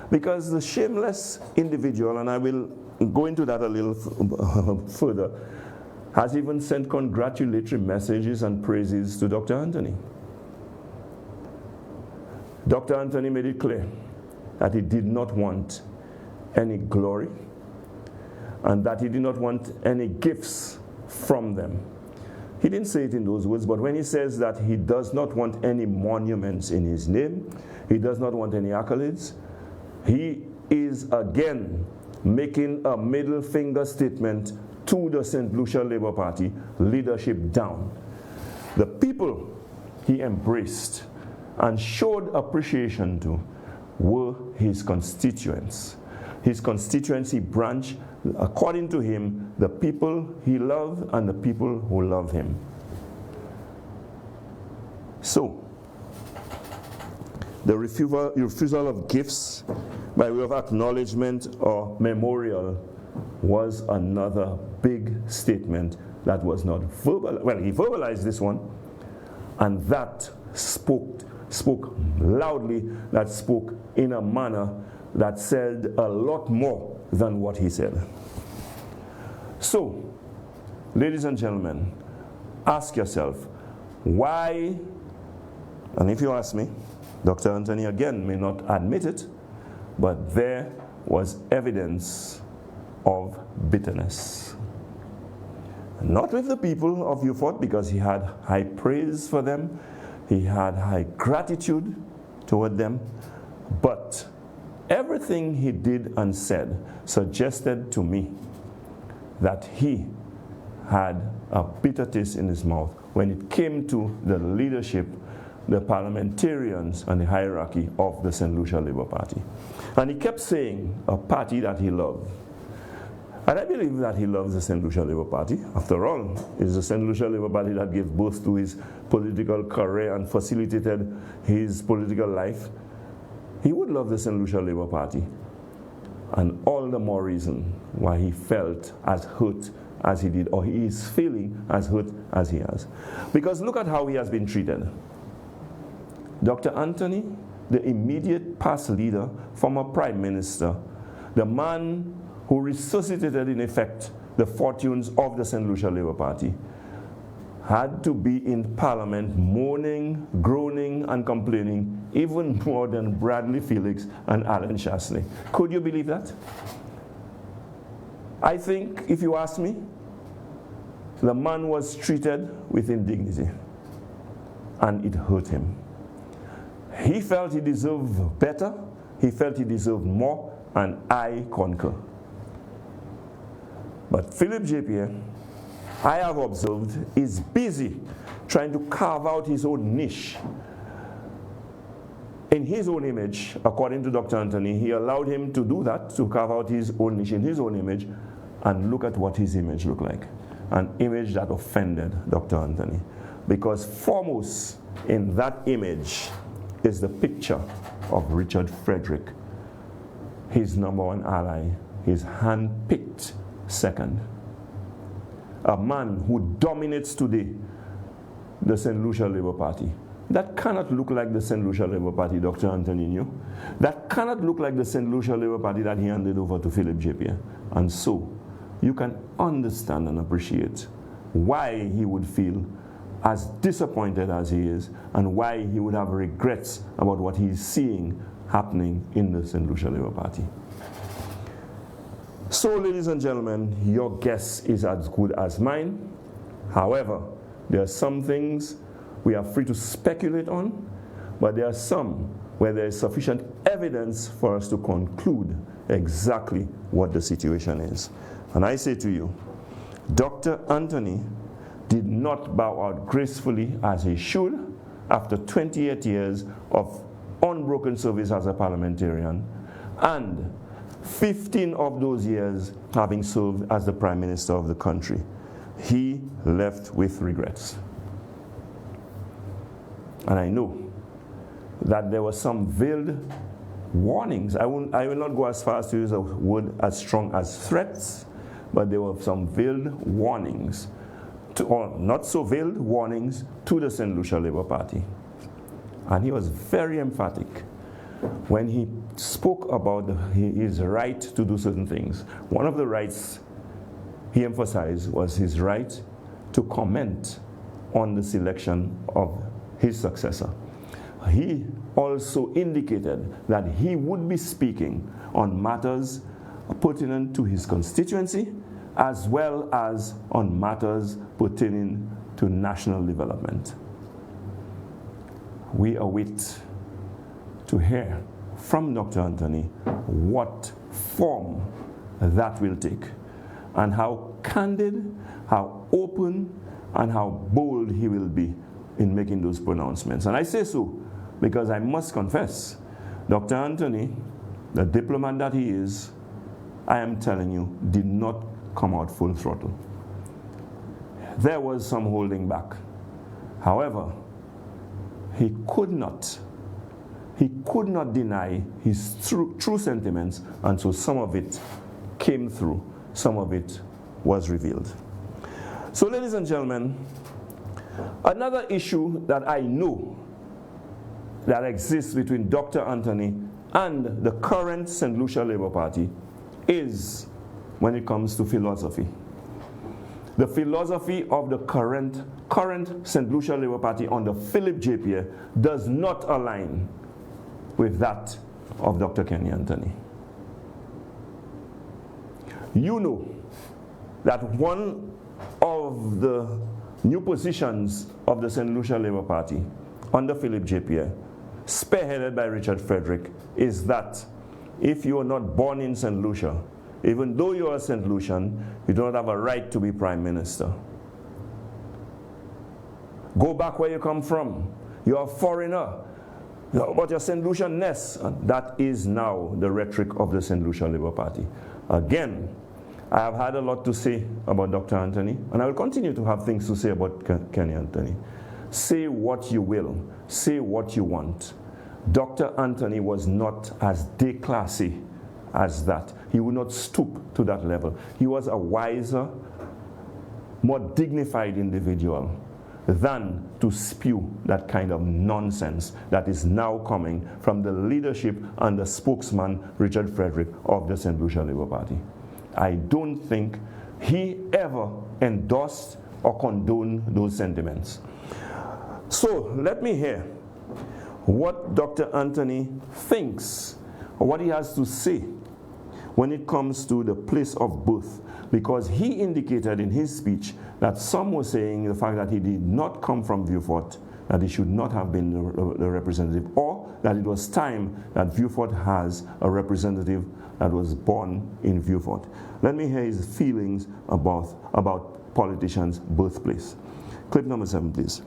Because the shameless individual, and I will go into that a little further, has even sent congratulatory messages and praises to Dr. Anthony. Dr. Anthony made it clear that he did not want any glory and that he did not want any gifts from them. He didn't say it in those words, but when he says that he does not want any monuments in his name, he does not want any accolades, he is again making a middle finger statement to the St. Lucia Labour Party leadership down. The people he embraced and showed appreciation to were his constituents. His constituency branch, according to him, the people he loved and the people who love him. So, the refusal of gifts by way of acknowledgement or memorial was another big statement that was not verbal. Well, he verbalized this one, and that spoke loudly, that spoke in a manner that said a lot more than what he said. So, ladies and gentlemen, ask yourself, why, and if you ask me, Dr. Anthony again may not admit it, but there was evidence of bitterness. Not with the people of Beaufort, because he had high praise for them, he had high gratitude toward them, but everything he did and said suggested to me that he had a bitter taste in his mouth when it came to the leadership, the parliamentarians, and the hierarchy of the St. Lucia Labour Party. And he kept saying a party that he loved. And I believe that he loves the St. Lucia Labour Party. After all, it's the St. Lucia Labour Party that gave birth to his political career and facilitated his political life. He would love the St. Lucia Labour Party. And all the more reason why he felt as hurt as he did, or he is feeling as hurt as he has. Because look at how he has been treated. Dr. Anthony, the immediate past leader, former prime minister, the man who resuscitated in effect the fortunes of the St. Lucia Labour Party, had to be in Parliament moaning, groaning, and complaining even more than Bradley Felix and Alan Shasley. Could you believe that? I think, if you ask me, the man was treated with indignity, and it hurt him. He felt he deserved better, he felt he deserved more, and I concur. But Philip J.P., I have observed, is busy trying to carve out his own niche. In his own image, according to Dr. Anthony, he allowed him to do that, to carve out his own niche in his own image, and look at what his image looked like. An image that offended Dr. Anthony. Because foremost in that image is the picture of Richard Frederick. his number one ally, his hand-picked second. A man who dominates today the St. Lucia Labour Party. That cannot look like the St. Lucia Labour Party Dr. Anthony knew. That cannot look like the St. Lucia Labour Party that he handed over to Philip Japier. And so, you can understand and appreciate why he would feel as disappointed as he is, and why he would have regrets about what he's seeing happening in the St. Lucia Labour Party. So, ladies and gentlemen, your guess is as good as mine. However, there are some things we are free to speculate on, but there are some where there is sufficient evidence for us to conclude exactly what the situation is. And I say to you, Dr. Anthony did not bow out gracefully as he should after 28 years of unbroken service as a parliamentarian, and 15 of those years having served as the Prime Minister of the country. He left with regrets. And I know that there were some veiled warnings. I will not go as far as to use a word as strong as threats, but there were some veiled warnings, or not so veiled warnings, to the St. Lucia Labour Party. And he was very emphatic when he spoke about his right to do certain things. One of the rights he emphasized was his right to comment on the selection of his successor. He also indicated that he would be speaking on matters pertinent to his constituency, as well as on matters pertaining to national development. We await to hear from Dr. Anthony what form that will take, and how candid, how open, and how bold he will be in making those pronouncements. And I say so because I must confess, Dr. Anthony, the diplomat that he is, I am telling you, did not come out full throttle. There was some holding back. However, he could not deny his true sentiments, and so some of it came through, some of it was revealed. So, ladies and gentlemen, another issue that I know that exists between Dr. Anthony and the current St. Lucia Labour Party is when it comes to philosophy. The philosophy of the current St. Lucia Labour Party under Philip Japier does not align with that of Dr. Kenny Anthony. You know that one of the new positions of the St. Lucia Labour Party under Philip Japier, spearheaded by Richard Frederick, is that if you are not born in St. Lucia, even though you are a St. Lucian, you do not have a right to be Prime Minister. Go back where you come from. You are a foreigner. But your St. Lucian-ness, that is now the rhetoric of the St. Lucia Labour Party. Again, I have had a lot to say about Dr. Anthony, and I will continue to have things to say about Kenny Anthony. Say what you will. Say what you want. Dr. Anthony was not as déclassé as that. He would not stoop to that level. He was a wiser, more dignified individual than to spew that kind of nonsense that is now coming from the leadership and the spokesman, Richard Frederick, of the St. Lucia Labour Party. I don't think he ever endorsed or condoned those sentiments. So let me hear what Dr. Anthony thinks, or what he has to say when it comes to the place of birth, because he indicated in his speech that some were saying the fact that he did not come from Vieux-Fort, that he should not have been the representative, or that it was time that Vieux-Fort has a representative that was born in Vieux-Fort. Let me hear his feelings about politicians' birthplace. Clip number 7, please.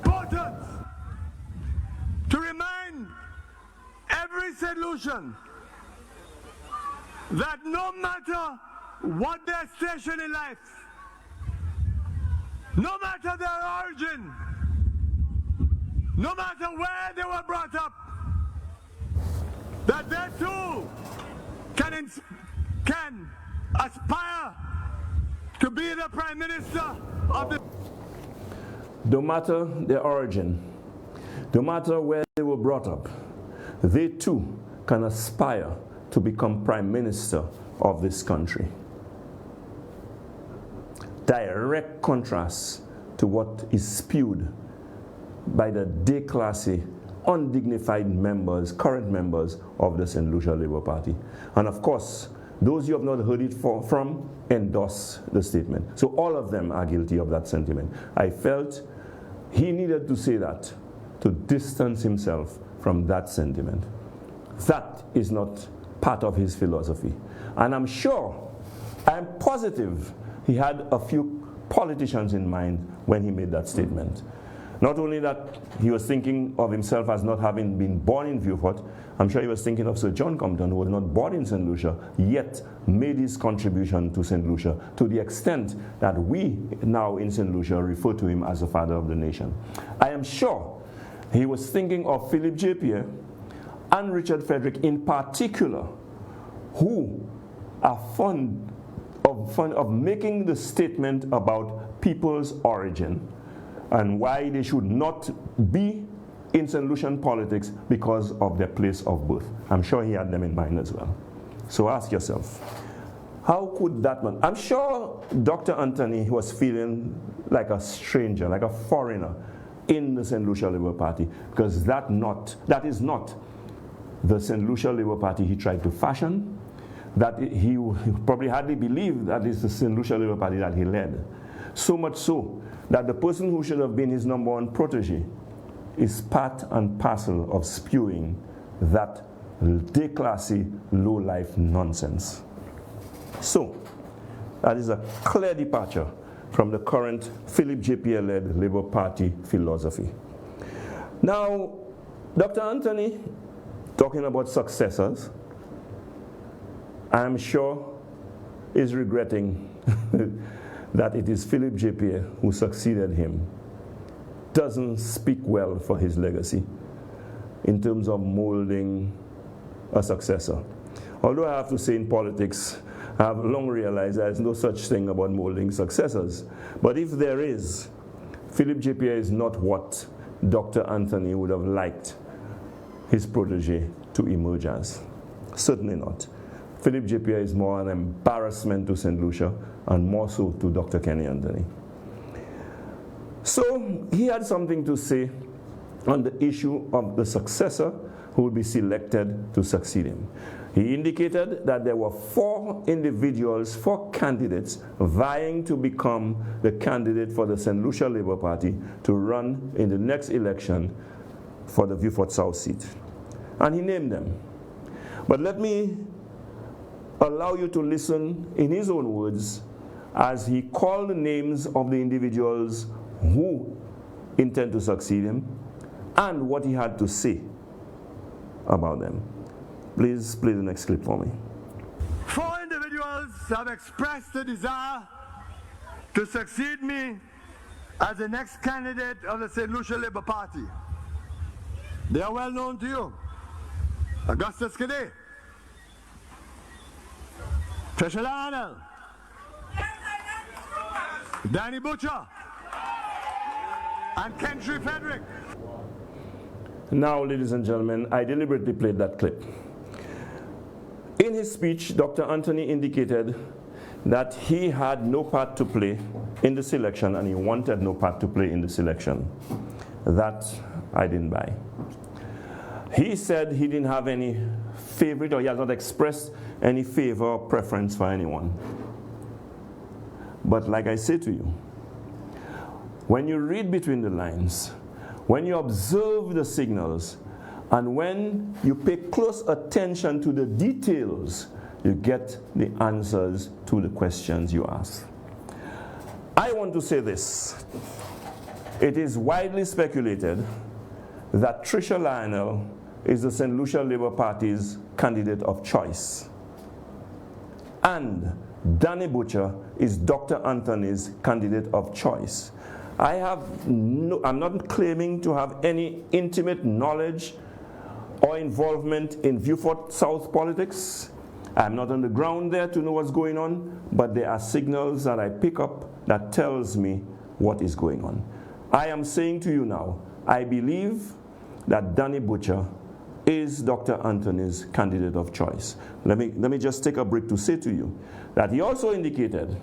Important to remind every St. Lucian that no matter what their station in life, no matter their origin, no matter where they were brought up, that they too can aspire to be the Prime Minister of the... No matter their origin, no matter where they were brought up, they too can aspire to become Prime Minister of this country. Direct contrast to what is spewed by the déclassé, undignified members, current members of the St. Lucia Labour Party. And of course, those you have not heard it from endorse the statement. So all of them are guilty of that sentiment. I felt he needed to say that to distance himself from that sentiment. That is not part of his philosophy. And I'm positive he had a few politicians in mind when he made that statement. Not only that he was thinking of himself as not having been born in Vieux-Fort, I'm sure he was thinking of Sir John Compton, who was not born in St. Lucia, yet made his contribution to St. Lucia to the extent that we now in St. Lucia refer to him as the father of the nation. I am sure he was thinking of Philip J. Pierre and Richard Frederick in particular, who are fond of making the statement about people's origin and why they should not be in St. Lucian politics because of their place of birth. I'm sure he had them in mind as well. So ask yourself, how could that man? I'm sure Dr. Anthony was feeling like a stranger, like a foreigner in the St. Lucia Labour Party, because that is not the St. Lucia Labour Party he tried to fashion, that he probably hardly believed that is the St. Lucia Labour Party that he led. So much so that the person who should have been his number one protege is part and parcel of spewing that déclassé, low-life nonsense. So, that is a clear departure from the current Philip J. Pierre-led Labour Party philosophy. Now, Dr. Anthony, talking about successors, I'm sure is regretting that it is Philip J. Pierre who succeeded him. Doesn't speak well for his legacy in terms of molding a successor. Although I have to say in politics, I have long realized there is no such thing about molding successors. But if there is, Philip J. Pierre is not what Dr. Anthony would have liked his protege to emerge as. Certainly not. Philip J. Pierre is more an embarrassment to St. Lucia and more so to Dr. Kenny Anthony. So he had something to say on the issue of the successor who would be selected to succeed him. He indicated that there were 4 individuals, 4 candidates vying to become the candidate for the St. Lucia Labour Party to run in the next election for the Vieux-Fort South seat. And he named them. But let me allow you to listen in his own words as he called the names of the individuals who intend to succeed him and what he had to say about them. Please play the next clip for me. 4 individuals have expressed the desire to succeed me as the next candidate of the St. Lucia Labour Party. They are well known to you. Augustus Cadet, Trisha Arnold, Danny Butcher, and Kentry Frederick. Now, ladies and gentlemen, I deliberately played that clip. In his speech, Dr. Anthony indicated that he had no part to play in the selection and he wanted no part to play in the selection. That I didn't buy. He said he didn't have any favorite, or he has not expressed any favor or preference for anyone. But like I say to you, when you read between the lines, when you observe the signals, and when you pay close attention to the details, you get the answers to the questions you ask. I want to say this. It is widely speculated that Trisha Lionel is the St. Lucia Labour Party's candidate of choice. And Danny Butcher is Dr. Anthony's candidate of choice. I'm not claiming to have any intimate knowledge or involvement in Vieux-Fort South politics. I'm not on the ground there to know what's going on, but there are signals that I pick up that tells me what is going on. I am saying to you now, I believe that Danny Butcher is Dr. Anthony's candidate of choice. Let me just take a break to say to you that he also indicated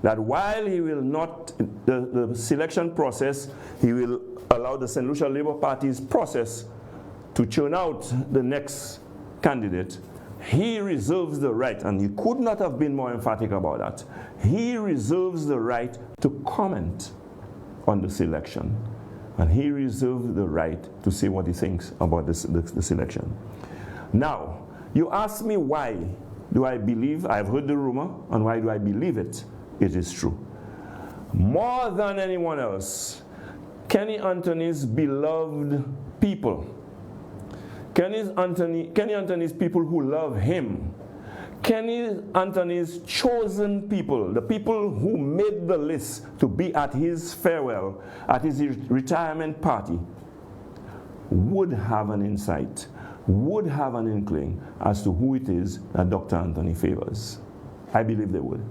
that while he will not, the selection process, he will allow the St. Lucia Labour Party's process to churn out the next candidate. He reserves the right, and he could not have been more emphatic about that, he reserves the right to comment on the selection. And he reserves the right to say what he thinks about the selection. Now, you ask me why do I believe, I've heard the rumor, and why do I believe it? It is true. More than anyone else, Kenny Anthony's beloved people, Kenny Anthony's people who love him, Kenny Anthony's chosen people, the people who made the list to be at his farewell, at his retirement party, would have an insight, would have an inkling as to who it is that Dr. Anthony favors. I believe they would.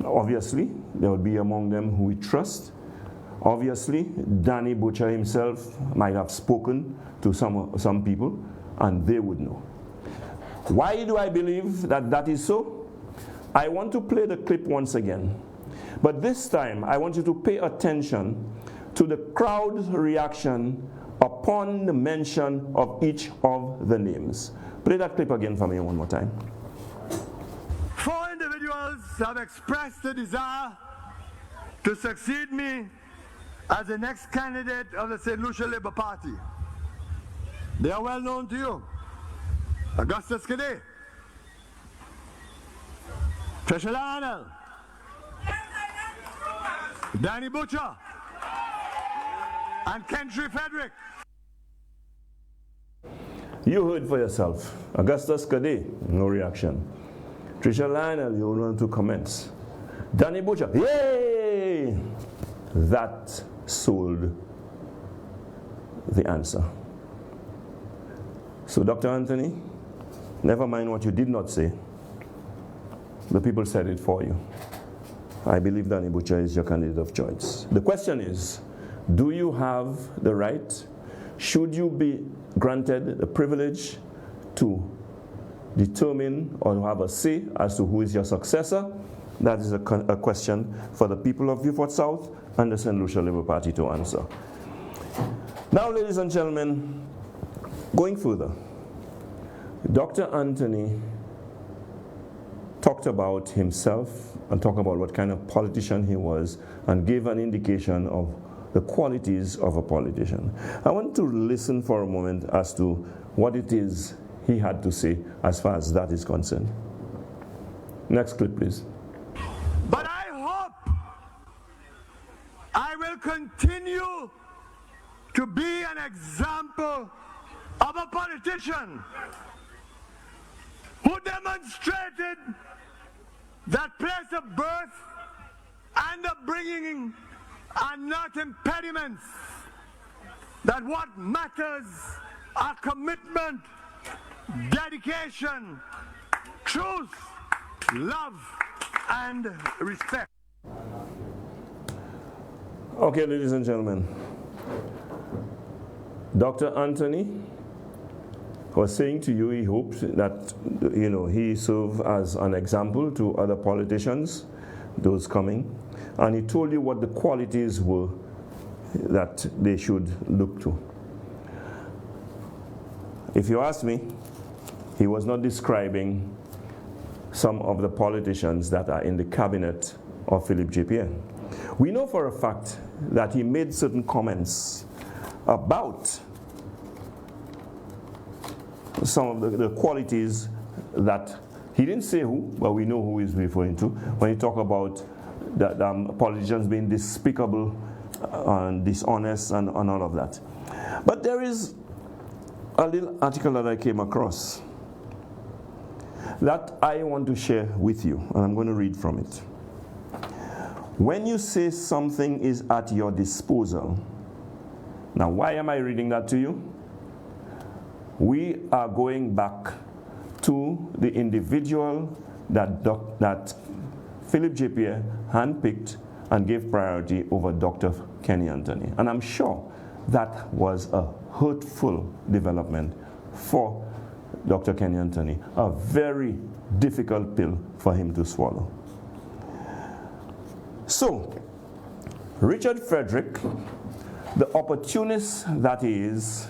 Obviously, there would be among them who we trust. Obviously, Danny Butcher himself might have spoken to some people, and they would know. Why do I believe that that is so? I want to play the clip once again. But this time, I want you to pay attention to the crowd's reaction upon the mention of each of the names. Play that clip again for me one more time. 4 individuals have expressed the desire to succeed me as the next candidate of the St. Lucia Labour Party. They are well known to you. Augustus Cadet, Trisha Lionel, Danny Butcher, and Kentry Frederick. You heard for yourself. Augustus Cadet, no reaction. Trisha Lionel, you want to comment. Danny Butcher, yay! That sold the answer. So Dr. Anthony, never mind what you did not say. The people said it for you. I believe Danny Butcher is your candidate of choice. The question is, do you have the right? Should you be granted the privilege to determine or have a say as to who is your successor? That is a question for the people of Beaufort South and the St. Lucia Labour Party to answer. Now, ladies and gentlemen, going further, Dr. Anthony talked about himself and talked about what kind of politician he was and gave an indication of the qualities of a politician. I want to listen for a moment as to what it is he had to say as far as that is concerned. Next clip, please. But I hope I will continue to be an example of a politician who demonstrated that place of birth and upbringing are not impediments, that what matters are commitment, dedication, truth, love, and respect. Okay, ladies and gentlemen, Dr. Anthony was saying to you he hoped that, he served as an example to other politicians, those coming, and he told you what the qualities were that they should look to. If you ask me, he was not describing some of the politicians that are in the cabinet of Philip J. Pierre. We know for a fact that he made certain comments about some of the qualities that he didn't say who, but we know who he's referring to when he talked about that politicians being despicable and dishonest and all of that. But there is a little article that I came across that I want to share with you, and I'm going to read from it. When you say something is at your disposal, now why am I reading that to you? We are going back to the individual that Philip J. Pierre handpicked and gave priority over Dr. Kenny Anthony. And I'm sure that was a hurtful development for Dr. Kenny Anthony, a very difficult pill for him to swallow. So, Richard Frederick, the opportunist that he is,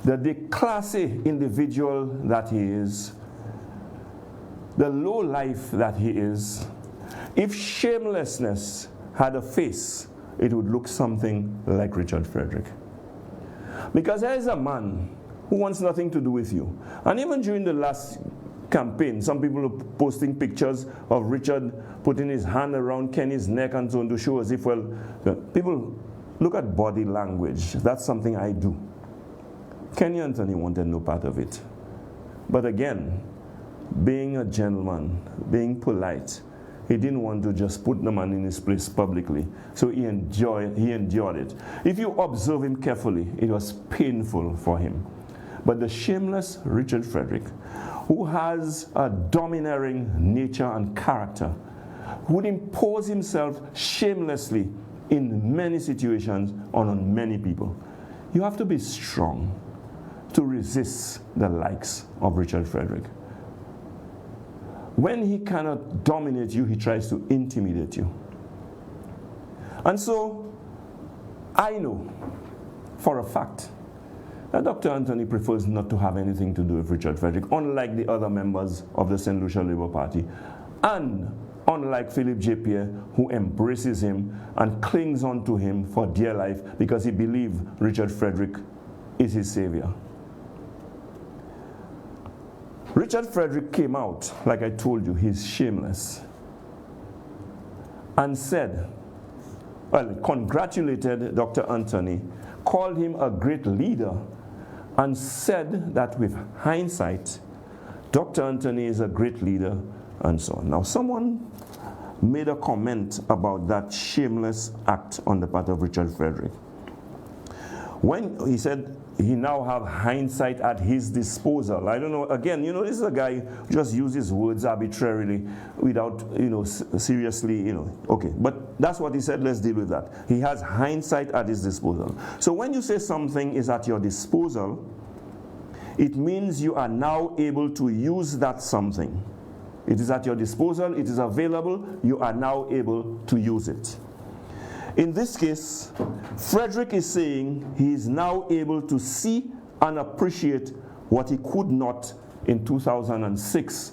the declassy individual that he is, the low life that he is, if shamelessness had a face, it would look something like Richard Frederick. Because there is a man who wants nothing to do with you. And even during the last campaign, some people are posting pictures of Richard putting his hand around Kenny's neck and so on to show as if, well, people look at body language. That's something I do. Kenny Anthony wanted no part of it. But again, being a gentleman, being polite, he didn't want to just put the man in his place publicly. So he endured it. If you observe him carefully, it was painful for him. But the shameless Richard Frederick, who has a domineering nature and character, would impose himself shamelessly in many situations on many people. You have to be strong to resist the likes of Richard Frederick. When he cannot dominate you, he tries to intimidate you. And so, I know for a fact that Dr. Anthony prefers not to have anything to do with Richard Frederick, unlike the other members of the St. Lucia Labour Party, and unlike Philip J. Pierre, who embraces him and clings on to him for dear life because he believes Richard Frederick is his savior. Richard Frederick came out, like I told you, he's shameless, and said, well, congratulated Dr. Anthony, called him a great leader, and said that with hindsight, Dr. Anthony is a great leader, and so on. Now, someone made a comment about that shameless act on the part of Richard Frederick. When he said he now have hindsight at his disposal. I don't know, again, this is a guy who just uses words arbitrarily without, seriously, okay. But that's what he said, let's deal with that. He has hindsight at his disposal. So when you say something is at your disposal, it means you are now able to use that something. It is at your disposal, it is available, you are now able to use it. In this case, Frederick is saying he is now able to see and appreciate what he could not in 2006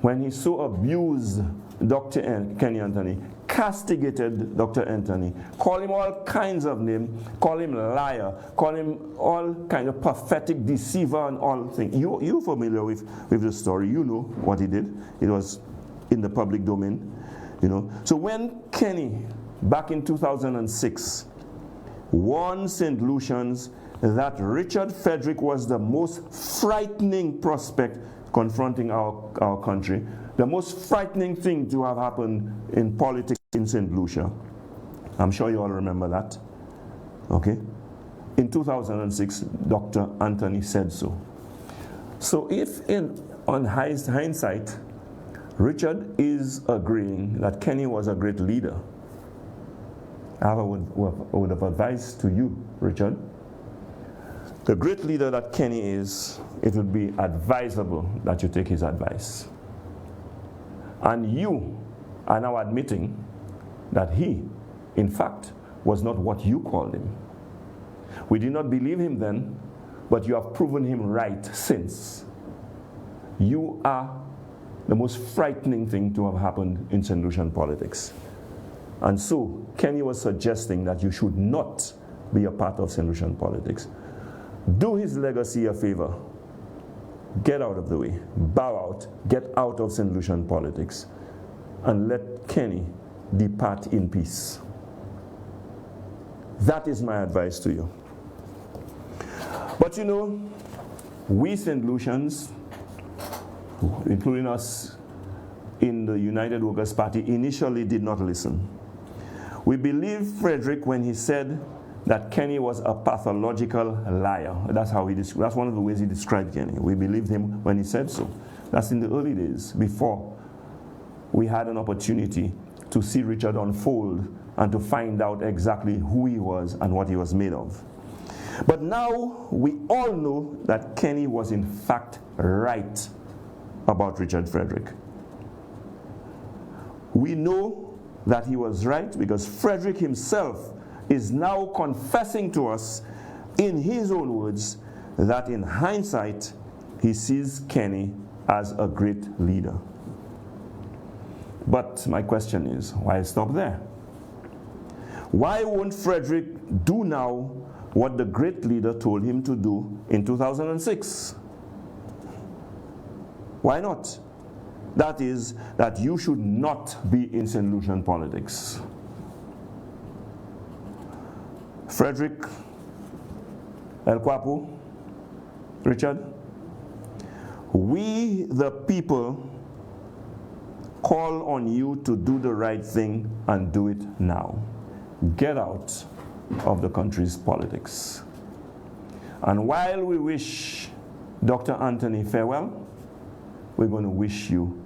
when he so abused Dr. Kenny Anthony, castigated Dr. Anthony, called him all kinds of names, called him liar, called him all kind of pathetic deceiver and all things. You're familiar with the story. You know what he did. It was in the public domain. So when Kenny, back in 2006, warned St. Lucians that Richard Frederick was the most frightening prospect confronting our country, the most frightening thing to have happened in politics in St. Lucia. I'm sure you all remember that. Okay? In 2006, Dr. Anthony said so. So if on hindsight, Richard is agreeing that Kenny was a great leader, I would have advised to you, Richard, the great leader that Kenny is, it would be advisable that you take his advice. And you are now admitting that he, in fact, was not what you called him. We did not believe him then, but you have proven him right since. You are the most frightening thing to have happened in St. Lucian politics. And so, Kenny was suggesting that you should not be a part of St. Lucian politics. Do his legacy a favor. Get out of the way. Bow out. Get out of St. Lucian politics. And let Kenny depart in peace. That is my advice to you. But we St. Lucians, including us in the United Workers' Party, initially did not listen. We believed Frederick when he said that Kenny was a pathological liar. That's one of the ways he described Kenny. We believed him when he said so. That's in the early days, before we had an opportunity to see Richard unfold and to find out exactly who he was and what he was made of. But now we all know that Kenny was in fact right about Richard Frederick. We know that he was right because Frederick himself is now confessing to us in his own words that in hindsight he sees Kenny as a great leader. But my question is, why stop there? Why won't Frederick do now what the great leader told him to do in 2006? Why not? That is, that you should not be in St. Lucian politics. Frederick, El Guapo, Richard, we the people call on you to do the right thing and do it now. Get out of the country's politics. And while we wish Dr. Anthony farewell, we're going to wish you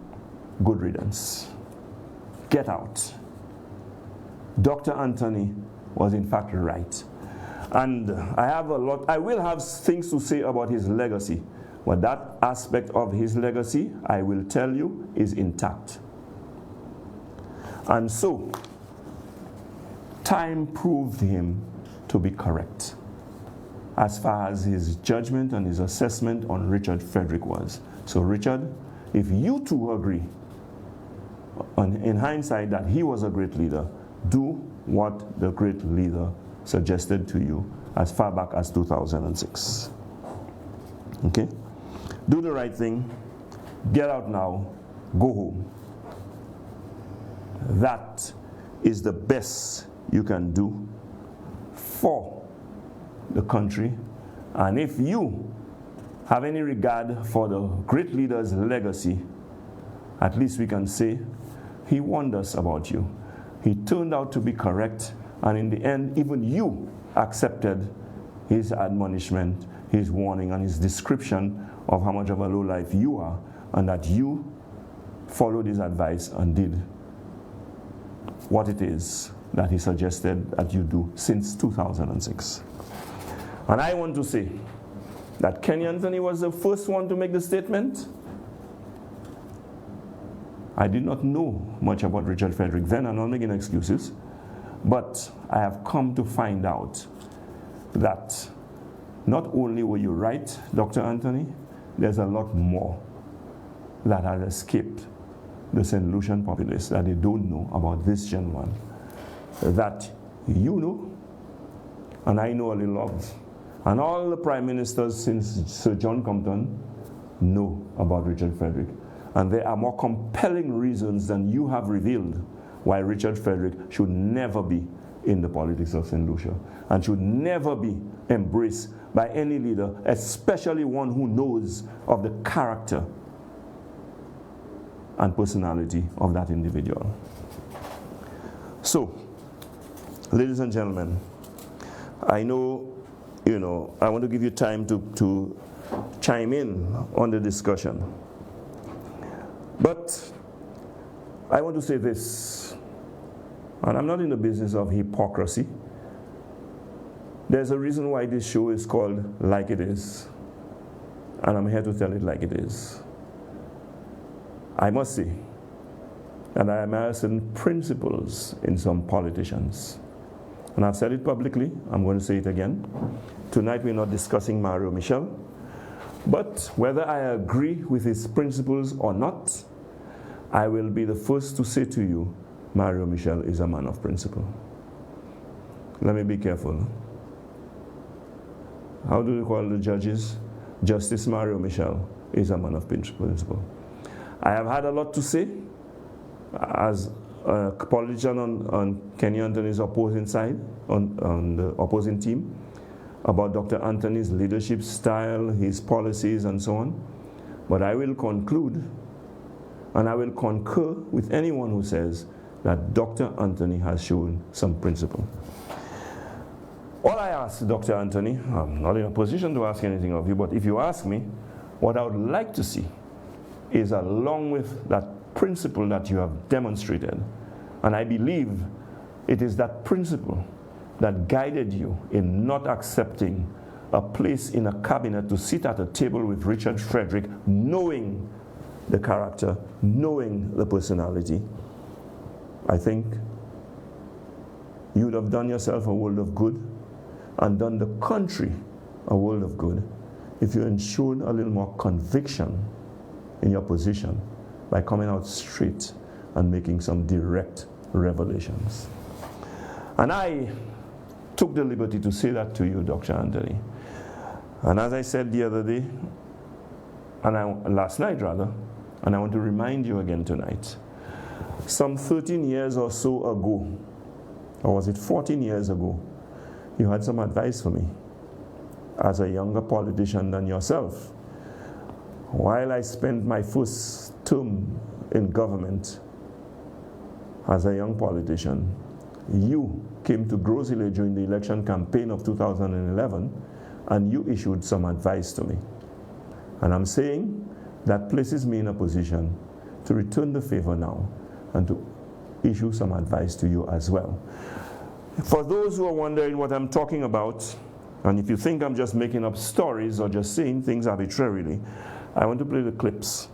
good riddance. Get out. Dr. Anthony was in fact right. And I will have things to say about his legacy, but that aspect of his legacy, I will tell you, is intact. And so, time proved him to be correct as far as his judgment and his assessment on Richard Frederick was. So Richard, if you two agree in hindsight that he was a great leader, do what the great leader suggested to you as far back as 2006. Okay? Do the right thing. Get out now. Go home. That is the best you can do for the country. And if you have any regard for the great leader's legacy, at least we can say he warned us about you. He turned out to be correct, and in the end, even you accepted his admonishment, his warning, and his description of how much of a lowlife you are, and that you followed his advice and did what it is that he suggested that you do since 2006. And I want to say that Kenny Anthony was the first one to make the statement. I did not know much about Richard Frederick then. I'm not making excuses. But I have come to find out that not only were you right, Dr. Anthony, there's a lot more that has escaped the St. Lucian populace that they don't know about this gentleman, that you know, and I know a little of. And all the prime ministers since Sir John Compton know about Richard Frederick. And there are more compelling reasons than you have revealed why Richard Frederick should never be in the politics of St. Lucia and should never be embraced by any leader, especially one who knows of the character and personality of that individual. So, ladies and gentlemen, I know, I want to give you time to chime in on the discussion. But I want to say this, and I'm not in the business of hypocrisy. There's a reason why this show is called Like It Is, and I'm here to tell it like it is. I must say that I admire certain principles in some politicians. And I've said it publicly, I'm going to say it again. Tonight we're not discussing Mario Michel, but whether I agree with his principles or not, I will be the first to say to you, Mario Michel is a man of principle. Let me be careful. How do you call the judges? Justice Mario Michel is a man of principle. I have had a lot to say as a politician on Kenny Anthony's opposing side, on the opposing team, about Dr. Anthony's leadership style, his policies, and so on. But I will conclude, and I will concur with anyone who says that Dr. Anthony has shown some principle. All I ask, Dr. Anthony, I'm not in a position to ask anything of you, but if you ask me, what I would like to see is along with that principle that you have demonstrated. And I believe it is that principle that guided you in not accepting a place in a cabinet to sit at a table with Richard Frederick, knowing the character, knowing the personality. I think you would have done yourself a world of good and done the country a world of good if you ensured a little more conviction in your position by coming out straight and making some direct revelations. And I took the liberty to say that to you, Dr. Anthony. And as I said the other day, last night rather, and I want to remind you again tonight, some 13 years or so ago, or was it 14 years ago, you had some advice for me as a younger politician than yourself. While I spent my first term in government as a young politician, you came to Grosile during the election campaign of 2011 and you issued some advice to me. And I'm saying that places me in a position to return the favor now and to issue some advice to you as well. For those who are wondering what I'm talking about, and if you think I'm just making up stories or just saying things arbitrarily, I want to play the clips.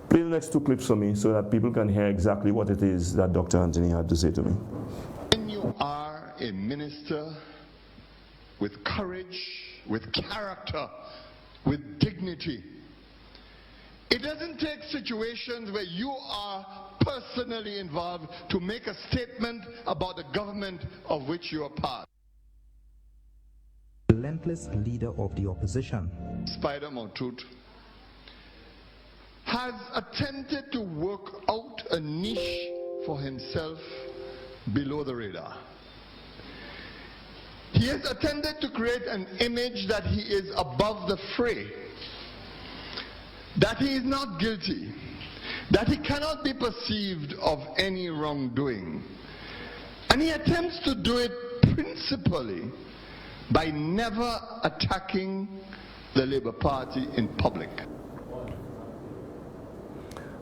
Play the next two clips for me so that people can hear exactly what it is that Dr. Anthony had to say to me. When you are a minister with courage, with character, with dignity, it doesn't take situations where you are personally involved to make a statement about the government of which you are part. Relentless leader of the opposition, Spider Montoute, has attempted to work out a niche for himself below the radar. He has attempted to create an image that he is above the fray, that he is not guilty, that he cannot be perceived of any wrongdoing. And he attempts to do it principally by never attacking the Labour Party in public.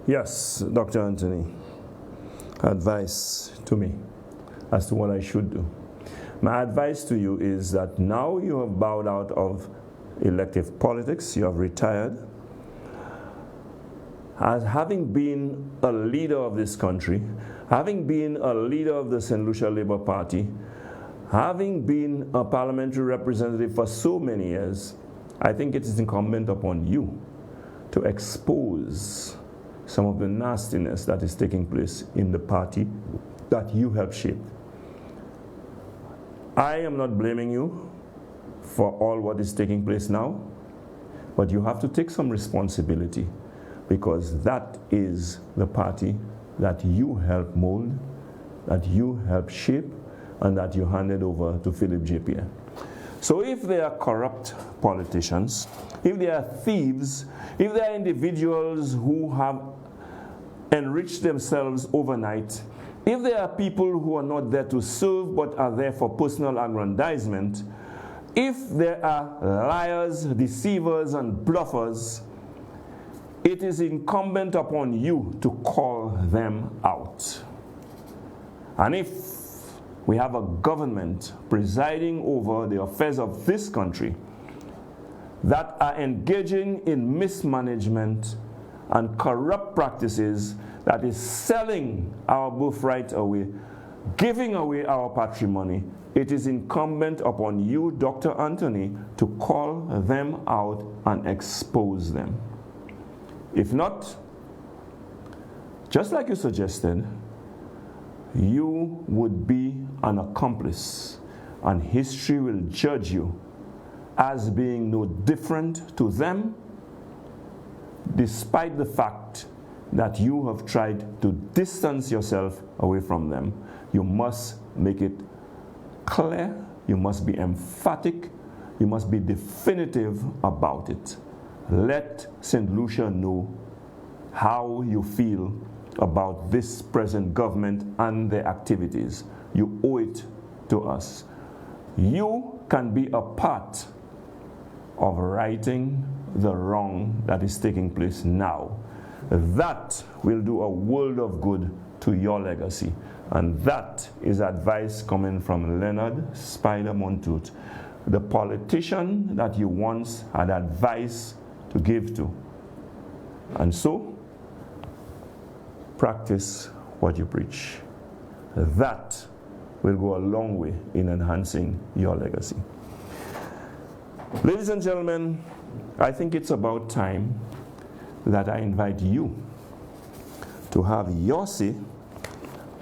Yes, Dr. Anthony, advice to me as to what I should do. My advice to you is that now you have bowed out of elective politics, you have retired. As having been a leader of this country, having been a leader of the St. Lucia Labour Party, having been a parliamentary representative for so many years, I think it is incumbent upon you to expose some of the nastiness that is taking place in the party that you helped shape. I am not blaming you for all what is taking place now, but you have to take some responsibility because that is the party that you helped mold, that you helped shape, and that you handed over to Philip J. Pierre. So if they are corrupt politicians, if they are thieves, if they are individuals who have enriched themselves overnight, if there are people who are not there to serve but are there for personal aggrandizement, if there are liars, deceivers, and bluffers, it is incumbent upon you to call them out. And if we have a government presiding over the affairs of this country that are engaging in mismanagement and corrupt practices that is selling our birthright away, giving away our patrimony, it is incumbent upon you, Dr. Anthony, to call them out and expose them. If not, just like you suggested, you would be an accomplice, and history will judge you as being no different to them, despite the fact that you have tried to distance yourself away from them. You must make it clear, you must be emphatic, you must be definitive about it. Let St. Lucia know how you feel about this present government and their activities. You owe it to us. You can be a part of writing the wrong that is taking place now. That will do a world of good to your legacy. And that is advice coming from Lenard Spider Montoute, the politician that you once had advice to give to. And so, practice what you preach. That will go a long way in enhancing your legacy. Ladies and gentlemen, I think it's about time that I invite you to have your say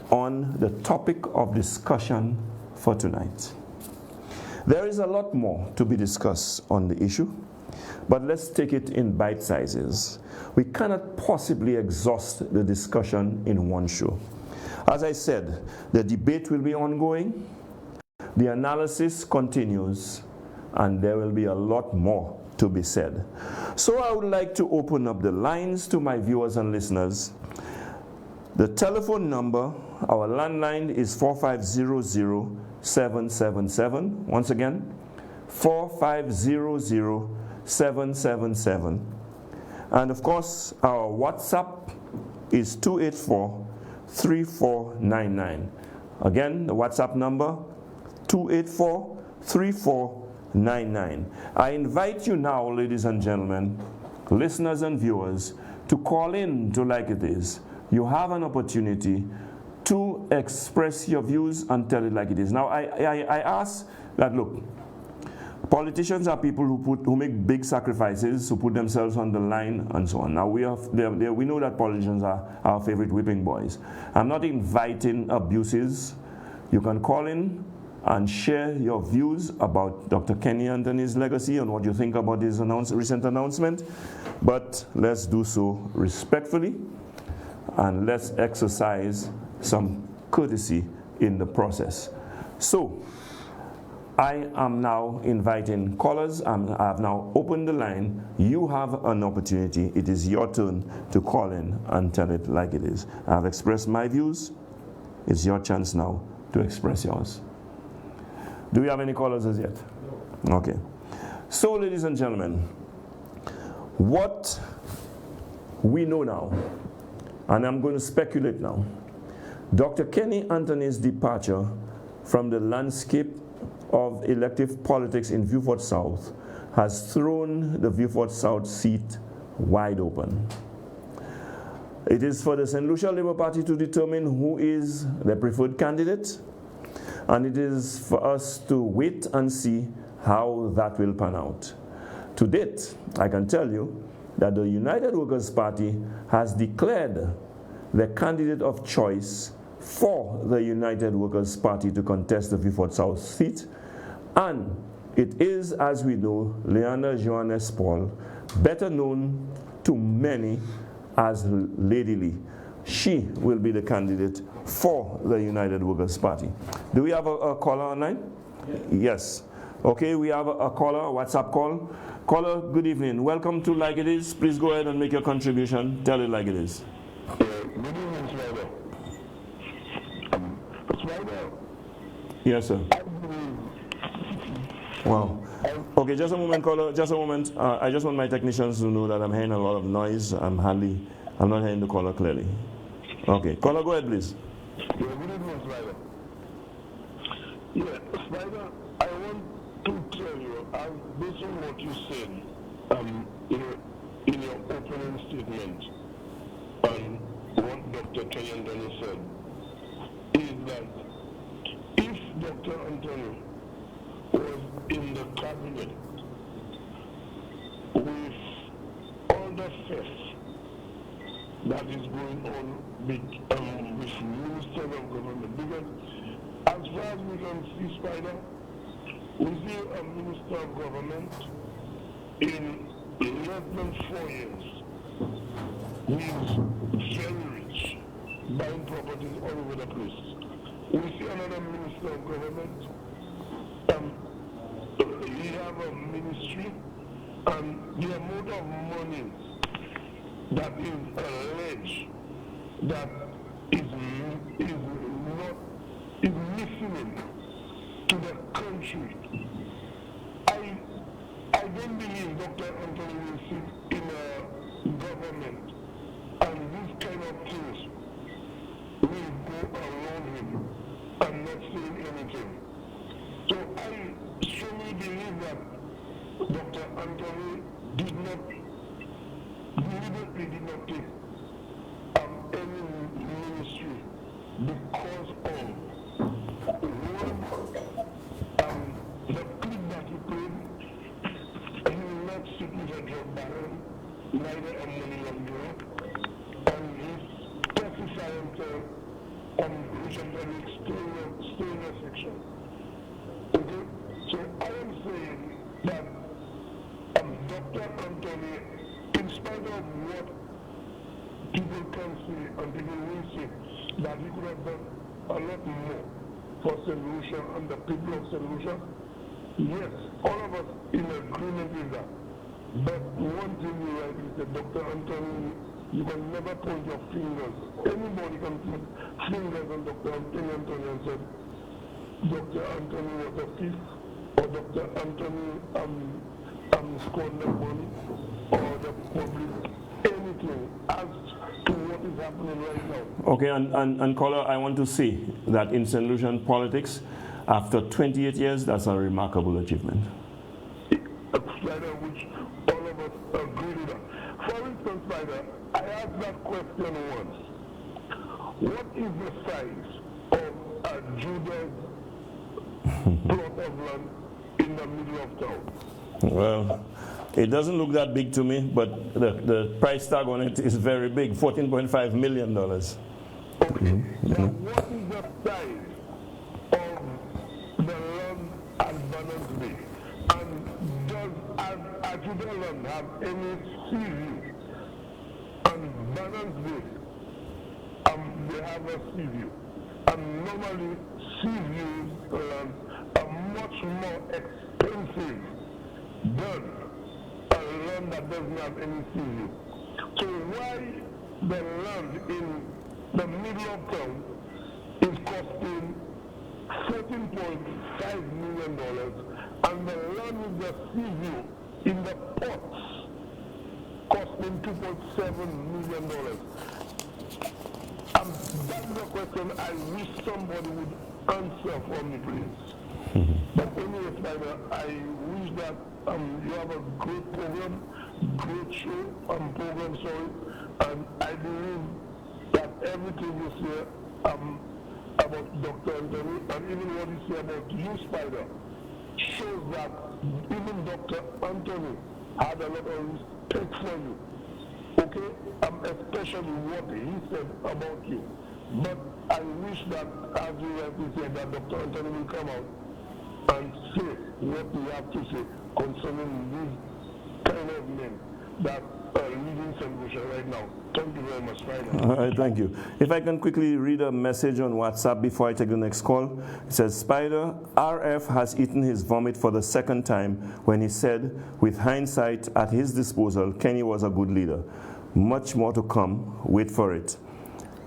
on the topic of discussion for tonight. There is a lot more to be discussed on the issue, but let's take it in bite sizes. We cannot possibly exhaust the discussion in one show. As I said, the debate will be ongoing, the analysis continues, and there will be a lot more to be said. So I would like to open up the lines to my viewers and listeners. The telephone number, our landline, is 4500-777. Once again, 4500-777. And of course, our WhatsApp is 284-3499. Again, the WhatsApp number, 284-3499. I invite you now, ladies and gentlemen, listeners and viewers, to call in to Like It Is. You have an opportunity to express your views and tell it like it is. Now, I ask that, look, politicians are people who make big sacrifices, who put themselves on the line, and so on. Now, we know that politicians are our favorite whipping boys. I'm not inviting abuses. You can call in and share your views about Dr. Kenny Anthony's legacy and what you think about his recent announcement. But let's do so respectfully, and let's exercise some courtesy in the process. So, I am now inviting callers. I have now opened the line. You have an opportunity. It is your turn to call in and tell it like it is. I have expressed my views. It's your chance now to express yours. Do we have any callers as yet? Okay. So, ladies and gentlemen, what we know now, and I'm going to speculate now, Dr. Kenny Anthony's departure from the landscape of elective politics in Vieux Fort South has thrown the Vieux Fort South seat wide open. It is for the St. Lucia Labour Party to determine who is the preferred candidate, and it is for us to wait and see how that will pan out. To date, I can tell you that the United Workers' Party has declared the candidate of choice for the United Workers' Party to contest the Vieux Fort South seat, and it is, as we know, Leander Johannes Paul, better known to many as Lady Lee. She will be the candidate for the United Workers' Party. Do we have a caller online? Yes. Okay, we have a caller, a WhatsApp call. Caller, good evening. Welcome to Like It Is. Please go ahead and make your contribution. Tell it like it is. Good evening, Spider. Yes, sir. Wow. Okay, just a moment, caller. Just a moment. I just want my technicians to know that I'm hearing a lot of noise. I'm not hearing the caller clearly. Okay, caller, go ahead, please. Good evening, Spider. Yeah, Spider, I want to tell you, based on what you said, in your opening statement, and what Dr. Kenny Anthony said, is that if Dr. Anthony was in the cabinet with all the theft that is going on with ministers of government, because as far as we can see, Spider, we see a minister of government in less than 4 years. He's very rich, buying properties all over the place. We see another minister of government. He have a ministry, and the amount of money that is alleged that is missing to the country. I don't believe Dr. Anthony will sit in a government and these kind of things will go around him and not saying anything. So I strongly believe that Dr. Anthony deliberately did not take any ministry because of the clip that he played. He will not sit with a drug baron, neither a money launderer, and he's testifying on Richard Frederick's stay in the section. Okay? So I am saying that Dr. Anthony, in spite of what people can say and people will say, that he could have done a lot more for St. Lucia and the people of St. Lucia, yes, all of us in agreement with that. But one thing you right is that Dr. Anthony, you can never point your fingers. Anybody can put fingers on Dr. Anthony and say, Dr. Anthony was a thief, or Dr. Anthony squandered money, or the public, anything as to what is happening right now. Okay, and caller, I want to say that in St. Lucian politics, after 28 years, that's a remarkable achievement. Spider, which all of us agree with that. For instance, Spider, I asked that question once. What is the size of a Judas plot of land in the middle of town? Well, it doesn't look that big to me, but the price tag on it is very big, $14.5 million. Okay. Now, what is the size of the land at Banners Bay? And does Ajudale land have any sea view? And Banners Bay, they have a sea view. And normally, sea views are much more expensive than a land that doesn't have any sea view. So why the land in the middle of town is costing $14.5 million and the land with the sea view in the ports costing $2.7 million? That's the question I wish somebody would answer for me, please. But anyway, Spider, I wish that you have a great program, great show, program, sorry, and I believe that everything you say about Dr. Anthony and even what you say about you, Spider, shows that even Dr. Anthony had a lot of respect for you. Okay? Especially what he said about you. But I wish that, as you rightly said, that Dr. Anthony will come out and say what we have to say concerning these kind of men that are leading St. Lucia right now. Thank you very much, Spider. All right, thank you. If I can quickly read a message on WhatsApp before I take the next call. It says, Spider, RF has eaten his vomit for the second time when he said, with hindsight at his disposal, Kenny was a good leader. Much more to come. Wait for it.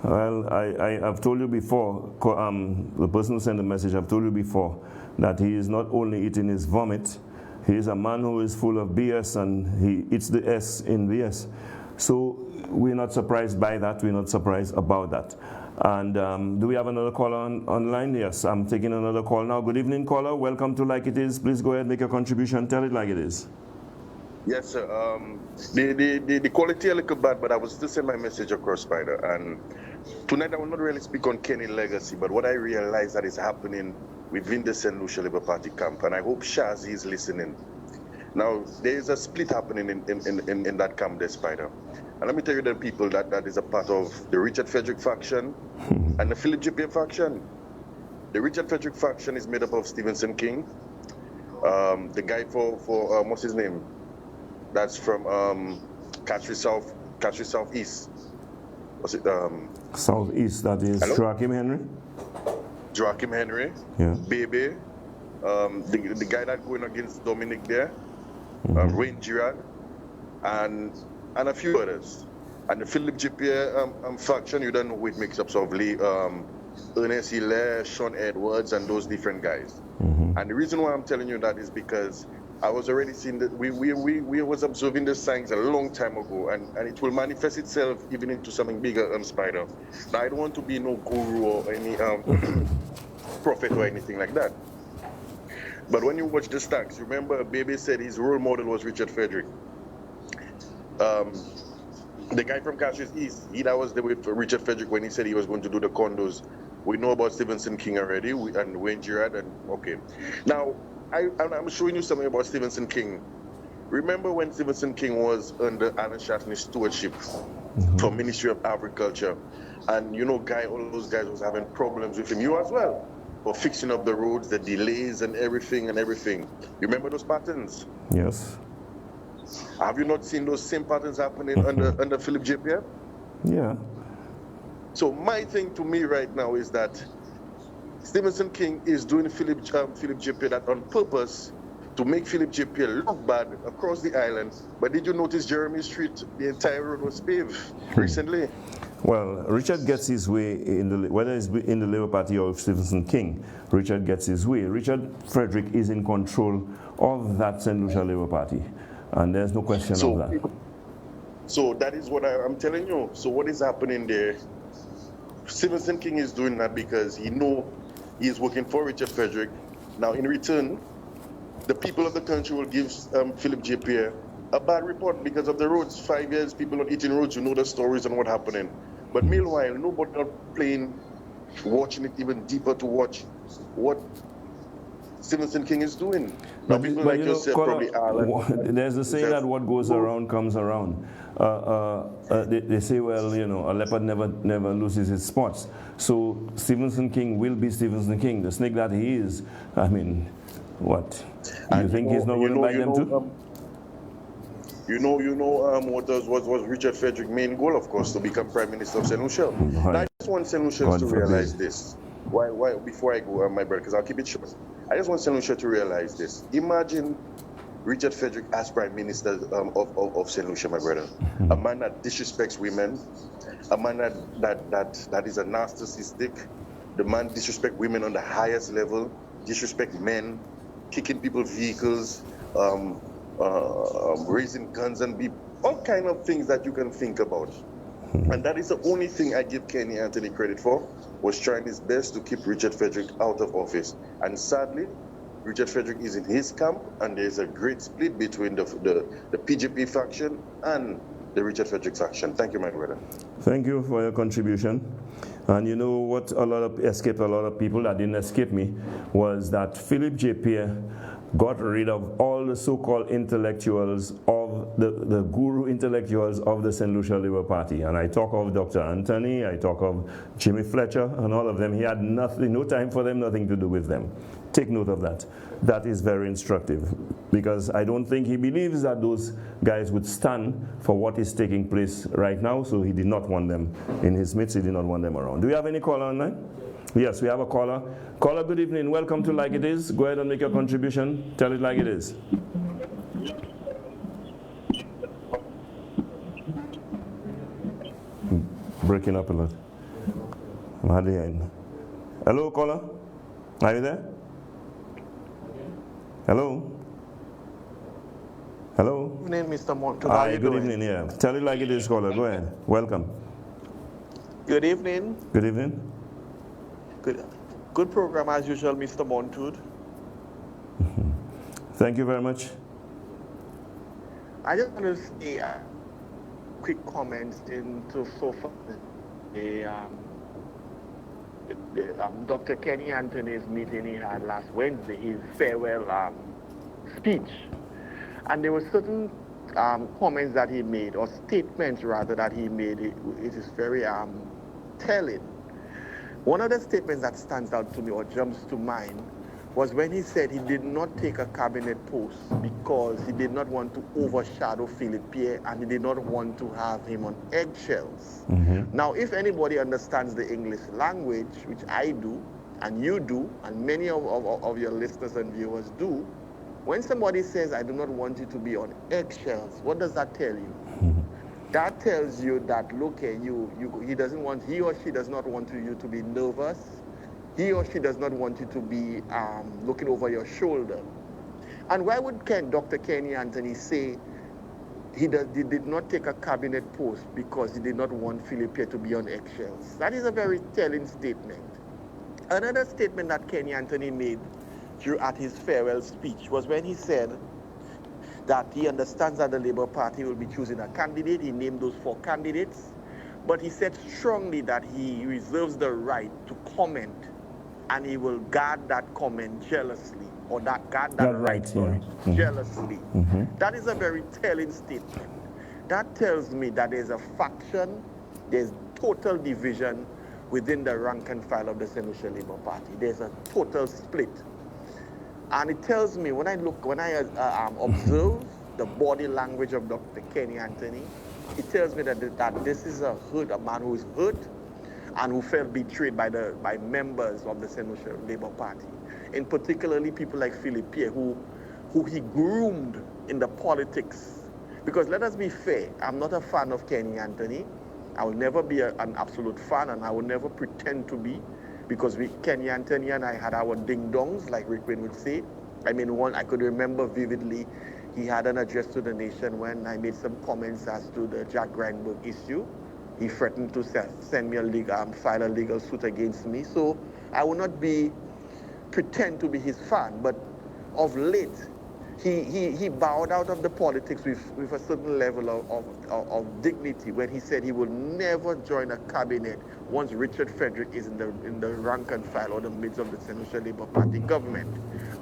Well, I've told you before, the person who sent the message, I've told you before, that he is not only eating his vomit, he is a man who is full of BS and he eats the S in BS. So we're not surprised by that, we're not surprised about that. And do we have another caller online? Yes, I'm taking another call now. Good evening, caller. Welcome to Like It Is. Please go ahead, make a contribution. Tell it like it is. Yes, sir. The quality a little bad, but I was still sending my message across, Spider. And tonight I will not really speak on Kenny's legacy, but what I realize that is happening within the St. Lucia Labour Party camp, and I hope Shazi is listening. Now, there is a split happening in that camp there, Spider. And let me tell you the people that is a part of the Richard Frederick faction and the Philip J. faction. The Richard Frederick faction is made up of Stevenson King, the guy for what's his name? That's from Catry Southeast. What's it? Southeast, that is Joachim Henry? Joachim Henry, yeah. Baby, the guy that going against Dominic there, Wayne Girard, and a few others. And the Philip JP faction, you don't know who it makes up of Ernest Hilaire, Sean Edwards, and those different guys. And the reason why I'm telling you that is because I was already seeing that we was observing the signs a long time ago, and it will manifest itself even into something bigger, Spider. Now, I don't want to be no guru or any prophet or anything like that. But when you watch the stacks, remember Baby said his role model was Richard Frederick. The guy from Castries East, that was the way for Richard Frederick when he said he was going to do the condos. We know about Stevenson King already, and Wayne Girard, and okay. Now, I'm showing you something about Stevenson King. Remember when Stevenson King was under Alan Shatner's stewardship for Ministry of Agriculture, and you know, all those guys was having problems with him. You as well, for fixing up the roads, the delays, and everything. You remember those patterns? Yes. Have you not seen those same patterns happening under Philip J. Pierre? Yeah. So my thing to me right now is that Stevenson King is doing Philip J. Pierre that on purpose to make Philip J. Pierre look bad across the island. But did you notice Jeremy Street, the entire road was paved recently? Well, Richard gets his way, whether it's in the Labour Party or Stevenson King, Richard gets his way. Richard Frederick is in control of that St. Lucia Labour Party, and there's no question of that. So that is what I'm telling you. So what is happening there? Stevenson King is doing that because he knows he is working for Richard Frederick. Now, in return, the people of the country will give Philip J. Pierre a bad report because of the roads. 5 years, people not eating roads, you know the stories and what's happening. But meanwhile, nobody not watching it even deeper to watch what Stevenson King is doing. Now, people like yourself probably are. There's a saying that what goes around comes around. They say, well, you know, a leopard never loses its spots. So Stevenson King will be Stevenson King. The snake that he is, I mean, what? Do you think he's not going to bite them too? What was Richard Frederick's main goal, of course, to become Prime Minister of St. Lucia. Now, I just want St. Lucians to realize this. Why, before I go, my brother, because I'll keep it short. I just want St. Lucia to realize this. Imagine Richard Frederick as Prime Minister of St. Lucia, my brother. A man that disrespects women, a man that is a narcissistic, the man disrespect women on the highest level, disrespect men, kicking people's vehicles, raising guns and all kind of things that you can think about. And that is the only thing I give Kenny Anthony credit for, was trying his best to keep Richard Frederick out of office. And sadly, Richard Frederick is in his camp, and there's a great split between the PGP faction and the Richard Frederick faction. Thank you, my brother. Thank you for your contribution. And you know what escaped a lot of people that didn't escape me was that Philip J. Pierre got rid of all the so-called intellectuals of the guru intellectuals of the St. Lucia Labour Party. And I talk of Dr. Anthony, I talk of Jimmy Fletcher, and all of them. He had no time for them, nothing to do with them. Take note of that. That is very instructive, because I don't think he believes that those guys would stand for what is taking place right now, so he did not want them in his midst, he did not want them around. Do we have any caller online? Yes, we have a caller. Caller, good evening. Welcome to Like It Is. Go ahead and make your contribution. Tell it like it is. Breaking up a lot. I'm hardly hearing. Hello, caller? Are you there? Hello? Hello? Good evening, Mr. Montoute. Hi, good evening, yeah. Tell it like it is, caller. Go ahead. Welcome. Good evening. Good evening. Good program as usual, Mr. Montoute. Thank you very much. I just want to say a quick comments into so far Dr. Kenny Anthony's meeting he had last Wednesday, his farewell speech. And there were certain comments that he made, or statements rather that he made. It is very telling. One of the statements that stands out to me or jumps to mind was when he said he did not take a cabinet post because he did not want to overshadow Philip Pierre and he did not want to have him on eggshells. Now, if anybody understands the English language, which I do, and you do, and many of your listeners and viewers do, when somebody says, I do not want you to be on eggshells, what does that tell you? That tells you that, look at he or she does not want you to be nervous. He or she does not want you to be looking over your shoulder. And why would Dr. Kenny Anthony say he did not take a cabinet post because he did not want Philippe to be on eggshells? That is a very telling statement. Another statement that Kenny Anthony made at his farewell speech was when he said that he understands that the Labour Party will be choosing a candidate. He named those 4 candidates, but he said strongly that he reserves the right to comment, and he will guard that comment jealously, or guard that right, jealously. That is a very telling statement. That tells me that there's a faction, there's total division within the rank and file of the St. Lucia Labour Party. There's a total split. And it tells me, when I observe the body language of Dr. Kenny Anthony, it tells me that this is a man who is hurt and who felt betrayed by members of the St. Lucia Labour Party. In particularly people like Philippe, who he groomed in the politics. Because let us be fair, I'm not a fan of Kenny Anthony. I will never be an absolute fan, and I will never pretend to be, because Kenny Anthony and I had our ding-dongs, like Rick Wayne would say. I mean, I could remember vividly, he had an address to the nation when I made some comments as to the Jack Grindberg issue. He threatened to send me file a legal suit against me. So I will not pretend to be his fan, but of late, he bowed out of the politics with a certain level of dignity when he said he will never join a cabinet once Richard Frederick is in the rank and file or the midst of the St. Lucia Labour Party government.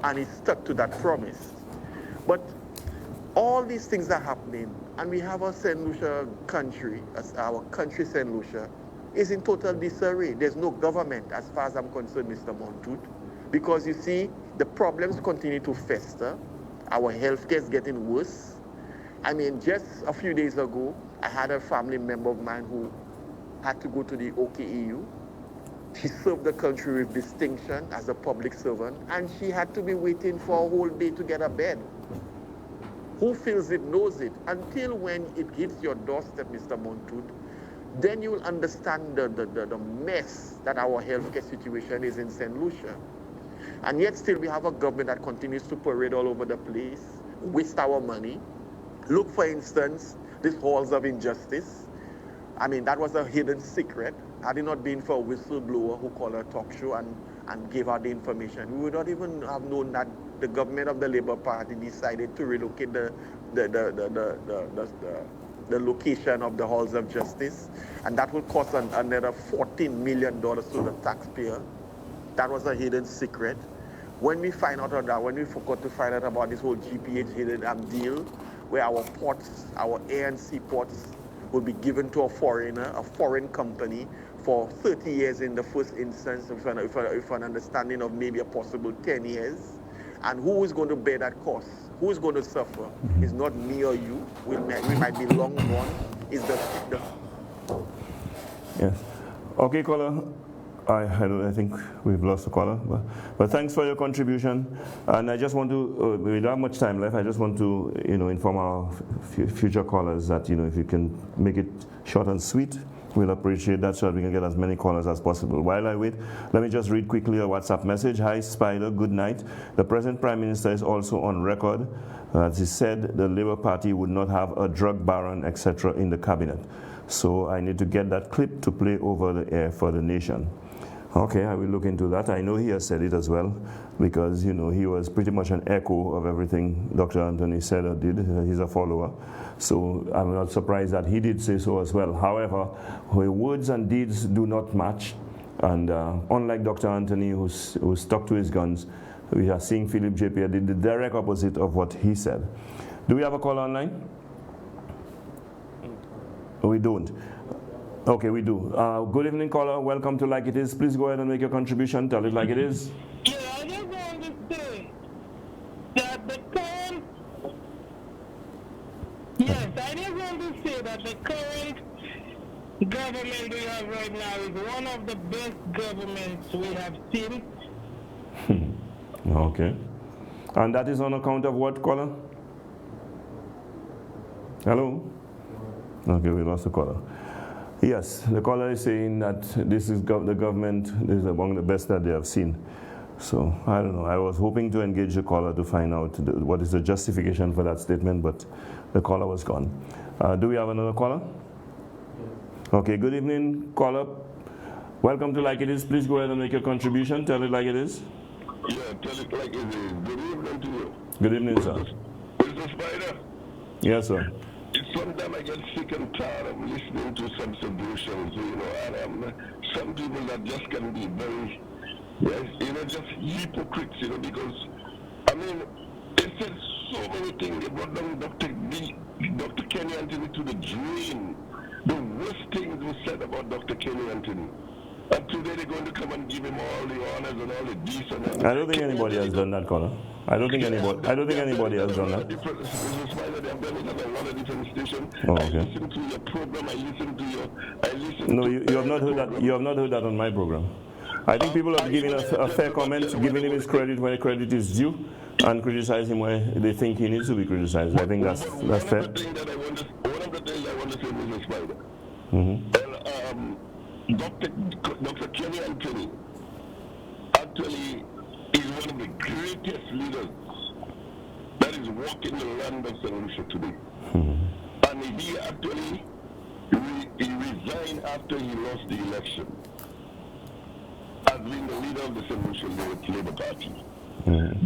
And he stuck to that promise. But all these things are happening, and we have our St. Lucia country, our country St. Lucia, is in total disarray. There's no government as far as I'm concerned, Mr. Montoute, because you see, the problems continue to fester. Our healthcare is getting worse. I mean, just a few days ago, I had a family member of mine who had to go to the OKEU. She served the country with distinction as a public servant, and she had to be waiting for a whole day to get a bed. Who feels it knows it. Until when it hits your doorstep, Mr. Montoute, then you'll understand the mess that our healthcare situation is in St. Lucia. And yet still we have a government that continues to parade all over the place, waste our money. Look, for instance, these halls of injustice. I mean, that was a hidden secret. Had it not been for a whistleblower who called a talk show and gave out the information, we would not even have known that the government of the Labour Party decided to relocate the location of the halls of justice, and that will cost another $14 million to the taxpayer. That was a hidden secret. When we find out of that, when we forgot to find out about this whole GPH hidden deal, where our ports, our air and sea ports, will be given to a foreign company for 30 years in the first instance, with an understanding of maybe a possible 10 years. And who is going to bear that cost? Who is going to suffer? It's not me or you. We might be long gone. It's the Yes. Okay, caller. I think we've lost the caller, but thanks for your contribution. And I just want to, we don't have much time left. I just want to, inform our future callers that, if you can make it short and sweet, we'll appreciate that so that we can get as many callers as possible. While I wait, let me just read quickly a WhatsApp message. Hi, Spider, good night. The present Prime Minister is also on record. As he said, the Labour Party would not have a drug baron, etc. in the cabinet. So I need to get that clip to play over the air for the nation. Okay, I will look into that. I know he has said it as well, because, he was pretty much an echo of everything Dr. Anthony said or did. He's a follower. So I'm not surprised that he did say so as well. However, words and deeds do not match. And unlike Dr. Anthony, who stuck to his guns, we are seeing Philip J.P. did the direct opposite of what he said. Do we have a call online? We don't. Okay, we do. Good evening, caller. Welcome to Like It Is. Please go ahead and make your contribution. Tell it like it is. Yeah, I just want to say that the current... Yes, I just want to say that the current government we have right now is one of the best governments we have seen. Okay. And that is on account of what, caller? Hello? Okay, we lost the caller. Yes, the caller is saying that this is the government is among the best that they have seen. So, I don't know. I was hoping to engage the caller to find out what is the justification for that statement, but the caller was gone. Do we have another caller? Okay, good evening, caller. Welcome to Like It Is. Please go ahead and make your contribution. Tell it like it is. Yeah, tell it like it is. Good evening to you. Good evening, sir. Mr. Spider? Yes, sir. Sometimes I get sick and tired of listening to some solutions, and some people that just can be very, just hypocrites, because, they said so many things. They brought down Dr. Kenny Anthony to the drain. The worst things were said about Dr. Kenny Anthony. And today they're going to come and give him all the honors and all the decent. I don't think anybody has done that, caller. I don't think anybody has done that. I've done it on a lot of different stations. Oh, okay. I listen to your program. No, you have not heard that. You have not heard that on my program. I think people are giving a fair comment, giving him his credit where credit is due, and criticize him where they think he needs to be criticized. I think that's fair. One of the things I want to say, Mr. Spider. Dr. Kenny Anthony actually is one of the greatest leaders that is walking the land of St. Lucia today. And he actually he resigned after he lost the election as being the leader of the St. Lucia Labour Party.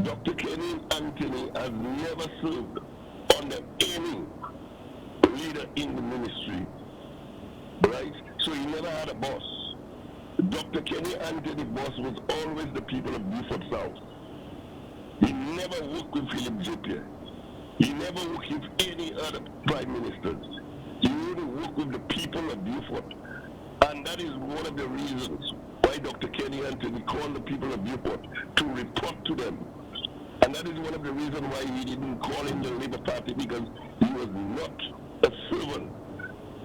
Dr. Kenny Anthony has never served under any leader in the ministry, right? So he never had a boss. Dr. Kenny Anthony's boss was always the people of Beaufort South. He never worked with Philip J. He never worked with any other prime ministers. He only worked with the people of Beaufort. And that is one of the reasons why Dr. Kenny Anthony called the people of Beaufort to report to them. And that is one of the reasons why he didn't call in the Labour Party, because he was not a servant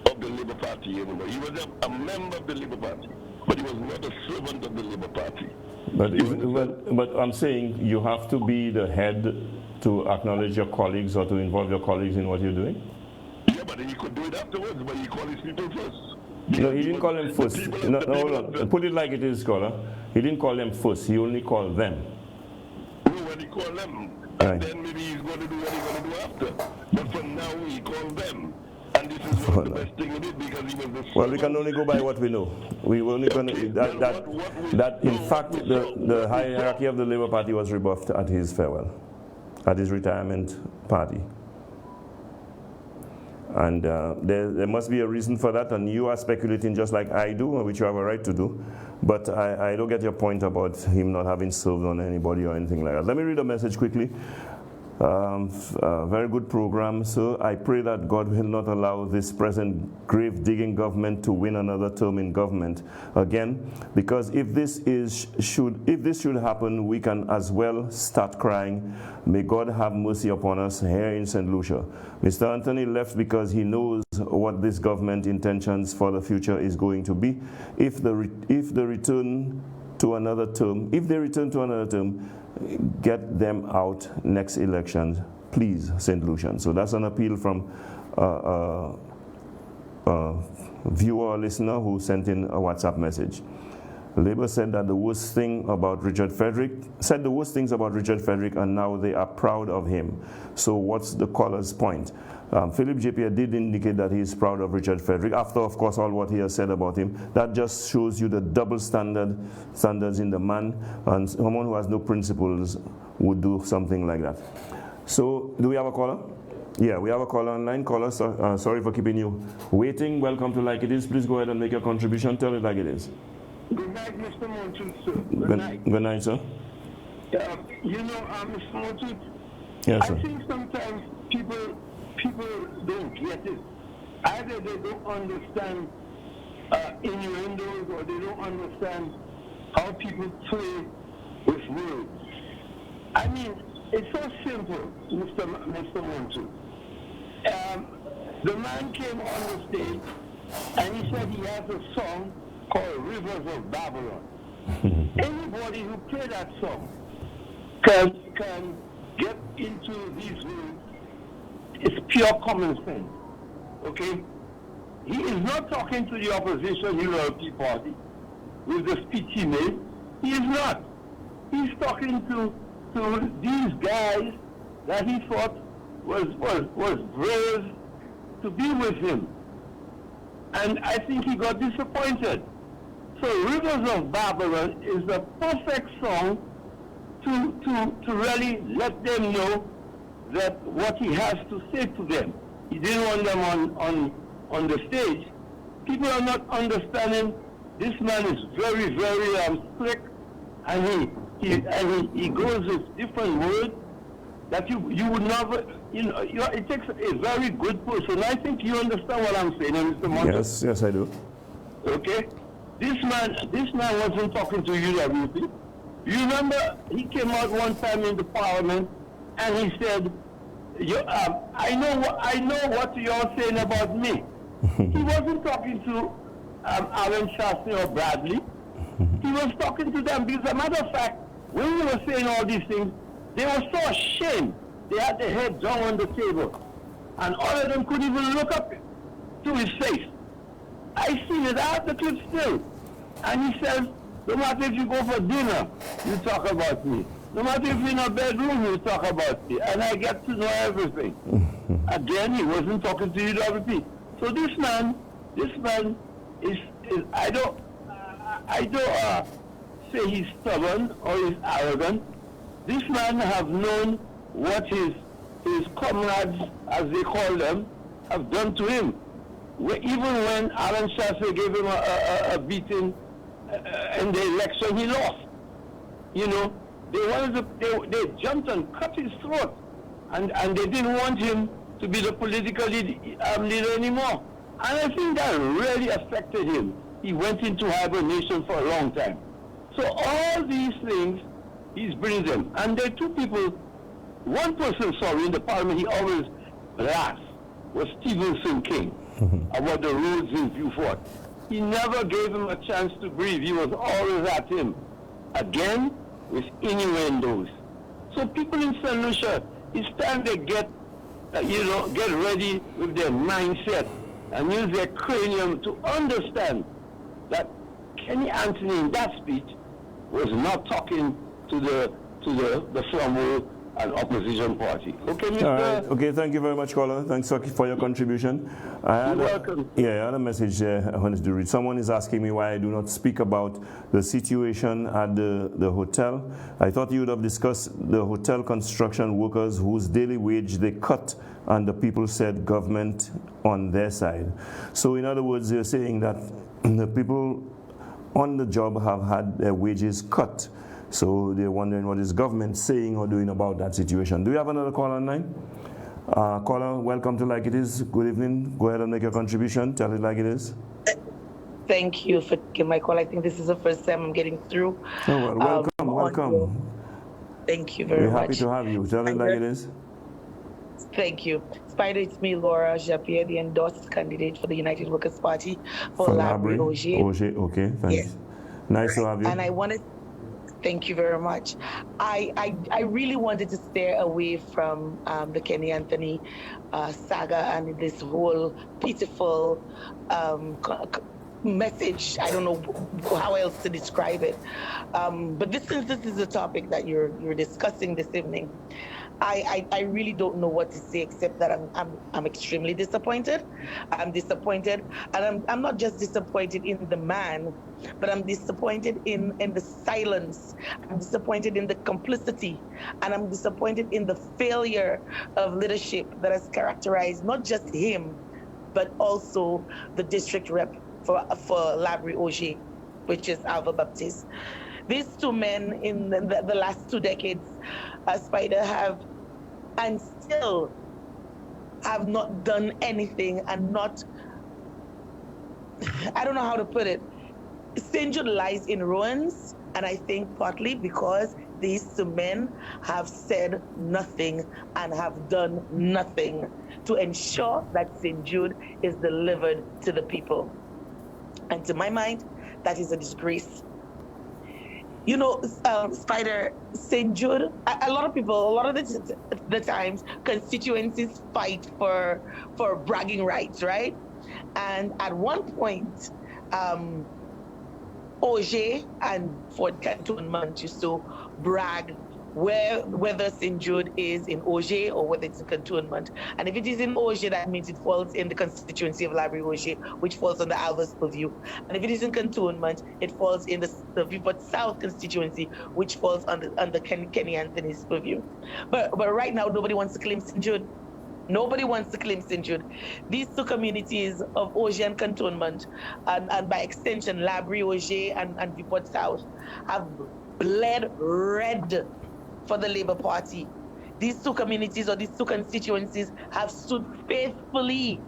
of the Labour Party anymore. He was a member of the Labour Party, but he was not a servant of the Labour Party. But I'm saying you have to be the head to acknowledge your colleagues or to involve your colleagues in what you're doing? Yeah, but he could do it afterwards, but he called his people first. No, he didn't call them first. No, hold on. Put it like it is, caller. He didn't call them first. He only called them. No, when he called them, and then maybe he's going to do what he's going to do after. But for now, he called them. And this is one of the best thing he did, because he was the... Well, we can only go by what we know. We only can... That in fact, the hierarchy of the Labour Party was rebuffed at his farewell, at his retirement party. And there must be a reason for that, and you are speculating just like I do, which you have a right to do. But I don't get your point about him not having served on anybody or anything like that. Let me read a message quickly. Very good program, sir. I pray that God will not allow this present grave-digging government to win another term in government again, because if this should happen, we can as well start crying. May God have mercy upon us here in St. Lucia. Mr. Anthony left because he knows what this government intentions for the future is going to be. If they return to another term, get them out next election, please, St. Lucian. So that's an appeal from a viewer or listener who sent in a WhatsApp message. Labour said that the worst thing about Richard Frederick, and now they are proud of him. So what's the caller's point? Philip JP did indicate that he is proud of Richard Frederick, after, of course, all what he has said about him. That just shows you the double standards in the man, and someone who has no principles would do something like that. So, do we have a caller? Yeah, we have a caller online. Caller, sorry for keeping you waiting. Welcome to Like It Is. Please go ahead and make your contribution. Tell it like it is. Good night, Mr. Montoute, sir. Good night, sir. Mr. Montoute, yes, sir. I think sometimes people don't get it. Either they don't understand innuendos, or they don't understand how people play with words. I mean, it's so simple, Mr. Montoute. The man came on the stage and he said he has a song called Rivers of Babylon. Anybody who plays that song can get into these words. It's pure common sense, okay? He is not talking to the opposition Unity Party with the speech he made. He is not. he's talking to these guys that he thought was brave to be with him. And I think he got disappointed. So Rivers of Babylon is the perfect song to really let them know that what he has to say to them. He didn't want them on the stage. People are not understanding. This man is very, very slick, and he goes with different words that you would never, it takes a very good person. I think you understand what I'm saying, Mr. Montoute. Yes, I do. Okay? This man wasn't talking to UWP. You remember he came out one time in the parliament and he said, I know what you're saying about me. He wasn't talking to Alan Shastri or Bradley. He was talking to them because, as a matter of fact, when we were saying all these things, they were so ashamed. They had their heads down on the table. And all of them couldn't even look up to his face. I seen it, I have the clip still. And he says, no matter if you go for dinner, you talk about me. No matter if you're in a bedroom, you talk about me. And I get to know everything. Again, he wasn't talking to UWP. So this man is I don't say he's stubborn or he's arrogant. This man have known what his comrades, as they call them, have done to him. Even when Alan Shastri gave him a beating in the election, he lost. You know, they jumped and cut his throat, and they didn't want him to be the political leader anymore. And I think that really affected him. He went into hibernation for a long time. So all these things, he's bringing them. And there are two people, one person, in the parliament, he always laughs, was Stevenson King, about the roads in Beaufort. He never gave him a chance to breathe. He was always at him. Again, with innuendos. So people in St. Lucia, it's time they get ready with their mindset and use their cranium to understand that Kenny Anthony in that speech was not talking to the Flambeau and opposition party. Okay, Mr. All right. Okay, thank you very much, caller. Thanks for your contribution. You're welcome. I had a message I wanted to read. Someone is asking me why I do not speak about the situation at the hotel. I thought you would have discussed the hotel construction workers whose daily wage they cut, and the people said government on their side. So in other words, they're saying that the people on the job have had their wages cut. So they're wondering what is government saying or doing about that situation. Do we have another caller online? Caller, welcome to Like It Is. Good evening. Go ahead and make your contribution. Tell it like it is. Thank you for taking my call. I think this is the first time I'm getting through. Oh, well, welcome. Thank you very much. We're happy to have you. Tell it like it is. Thank you. Spider, it's me, Laura Japier, the endorsed candidate for the United Workers' Party for Labrie Auger. Okay, thanks. Yes. Nice to have you. And I wanted, thank you very much. I really wanted to stay away from the Kenny Anthony saga and this whole pitiful message. I don't know how else to describe it. But since this is a topic that you're discussing this evening, I really don't know what to say except that I'm extremely disappointed. I'm disappointed, and I'm not just disappointed in the man, but I'm disappointed in the silence. I'm disappointed in the complicity, and I'm disappointed in the failure of leadership that has characterized not just him, but also the district rep for Labrie Auger, which is Alva Baptiste. These two men in the last 2 decades, Spider, have and still have not done anything, and not, I don't know how to put it. St. Jude lies in ruins, and I think partly because these two men have said nothing and have done nothing to ensure that St. Jude is delivered to the people. And to my mind, that is a disgrace. You know, Spider, St. Jude, a lot of the times, constituencies fight for bragging rights, right? And at one point, Auger and Fort Cantonment used to brag whether St. Jude is in Auger or whether it's in Cantonment. And if it is in Auger, that means it falls in the constituency of Labrie-Auger, which falls under Alva's purview. And if it is in Cantonment, it falls in the Viewport South constituency, which falls under Kenny Anthony's purview. But right now, nobody wants to claim St. Jude. Nobody wants to claim St. Jude. These two communities of Auger and Cantonment, and by extension, Labrie-Auger and Viewport South, have bled red for the Labour Party. These two communities or these two constituencies have stood faithfully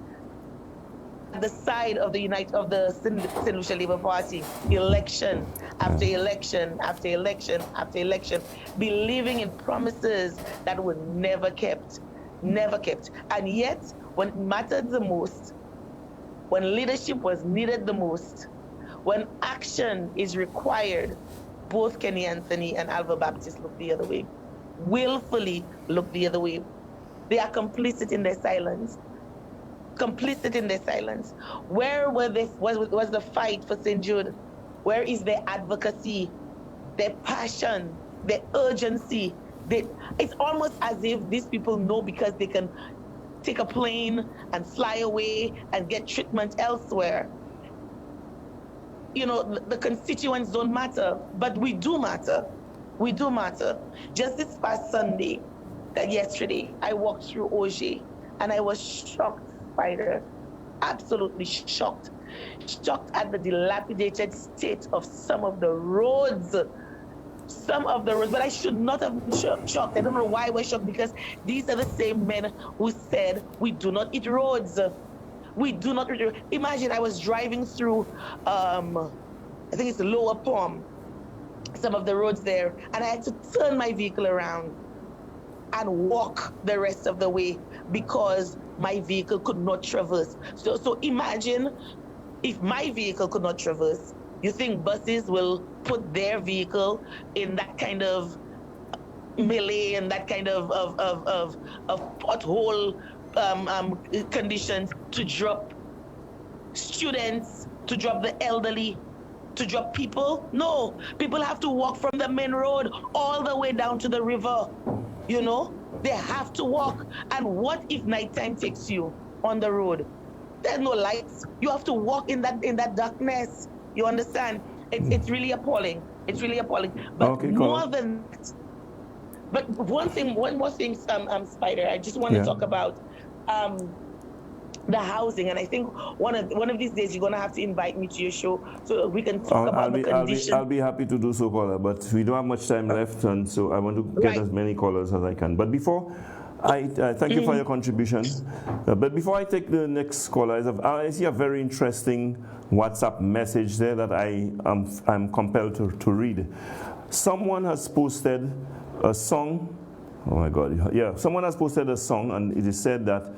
at the side of the St. Lucia Labour Party, election after election after election after election, believing in promises that were never kept. Never kept. And yet, when it mattered the most, when leadership was needed the most, when action is required, both Kenny Anthony and Alva Baptist look the other way, willfully look the other way. They are complicit in their silence. Complicit in their silence. Where was the fight for St. Jude? Where is their advocacy, their passion, their urgency? It's almost as if these people know because they can take a plane and fly away and get treatment elsewhere. You know, the constituents don't matter, but we do matter. We do matter. Just this past Sunday, yesterday, I walked through Auger and I was shocked, Spider, absolutely shocked. Shocked at the dilapidated state of some of the roads. But I should not have been shocked. I don't know why we're shocked, because these are the same men who said we do not eat roads. We do not eat roads. Imagine I was driving through, I think it's the Lower Palm, some of the roads there, and I had to turn my vehicle around and walk the rest of the way because my vehicle could not traverse. So imagine if my vehicle could not traverse. You think buses will put their vehicle in that kind of melee and that kind of pothole conditions to drop students, to drop the elderly, to drop people? No, people have to walk from the main road all the way down to the river. You know, they have to walk. And what if nighttime takes you on the road? There's no lights. You have to walk in that darkness. You understand? It's really appalling. It's really appalling. But okay, more than that, but one more thing, Spider, I just want to talk about the housing, and I think one of these days you're gonna have to invite me to your show so we can talk about the condition. I'll be happy to do so, caller, but we don't have much time left, and so I want to get as many callers as I can. But before I thank you for your contribution. But before I take the next caller, I see a very interesting WhatsApp message there that I'm compelled to read. Someone has posted a song. Oh my God! Yeah, someone has posted a song, and it is said that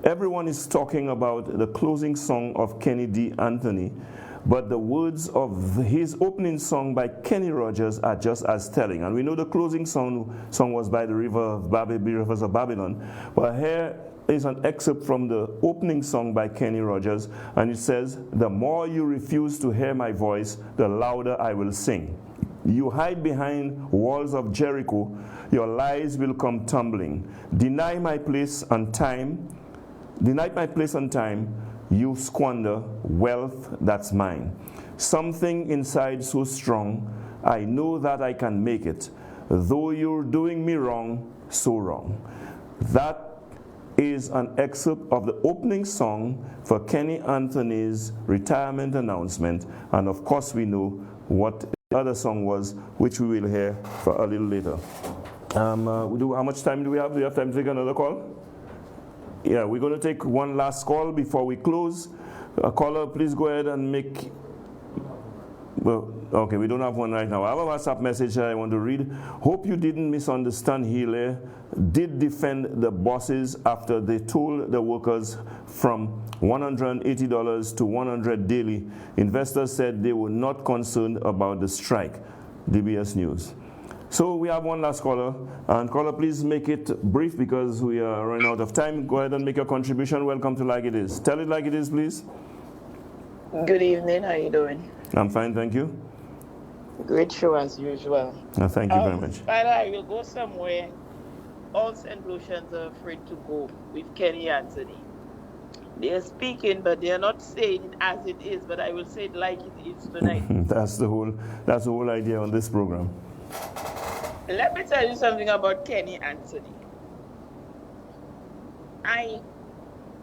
everyone is talking about the closing song of Kenny D. Anthony, but the words of his opening song by Kenny Rogers are just as telling. And we know the closing song was by the Rivers of Babylon. But here is an excerpt from the opening song by Kenny Rogers, and it says, "The more you refuse to hear my voice, the louder I will sing. You hide behind walls of Jericho, your lies will come tumbling. Deny my place and time, you squander wealth that's mine. Something inside so strong, I know that I can make it, though you're doing me wrong, so wrong." That is an excerpt of the opening song for Kenny Anthony's retirement announcement, and of course we know what the other song was, which we will hear for a little later. How much time do we have? Do we have time to take another call? Yeah, we're going to take one last call before we close. Caller, please go ahead and make... Well, okay, we don't have one right now. I have a WhatsApp message I want to read. Hope you didn't misunderstand. Healer did defend the bosses after they told the workers from $180 to $100 daily. Investors said they were not concerned about the strike. DBS News. So we have one last caller, and caller, please make it brief because we are running out of time. Go ahead and make your contribution. Welcome to Like It Is. Tell it like it is, please. Good evening. How are you doing? I'm fine, thank you. Great show as usual. Thank you very much. Spider, I will go somewhere all St. Lucians are afraid to go with Kenny Anthony. They are speaking, but they are not saying it as it is, but I will say it like it is tonight. That's the whole idea on this program. Let me tell you something about Kenny Anthony. I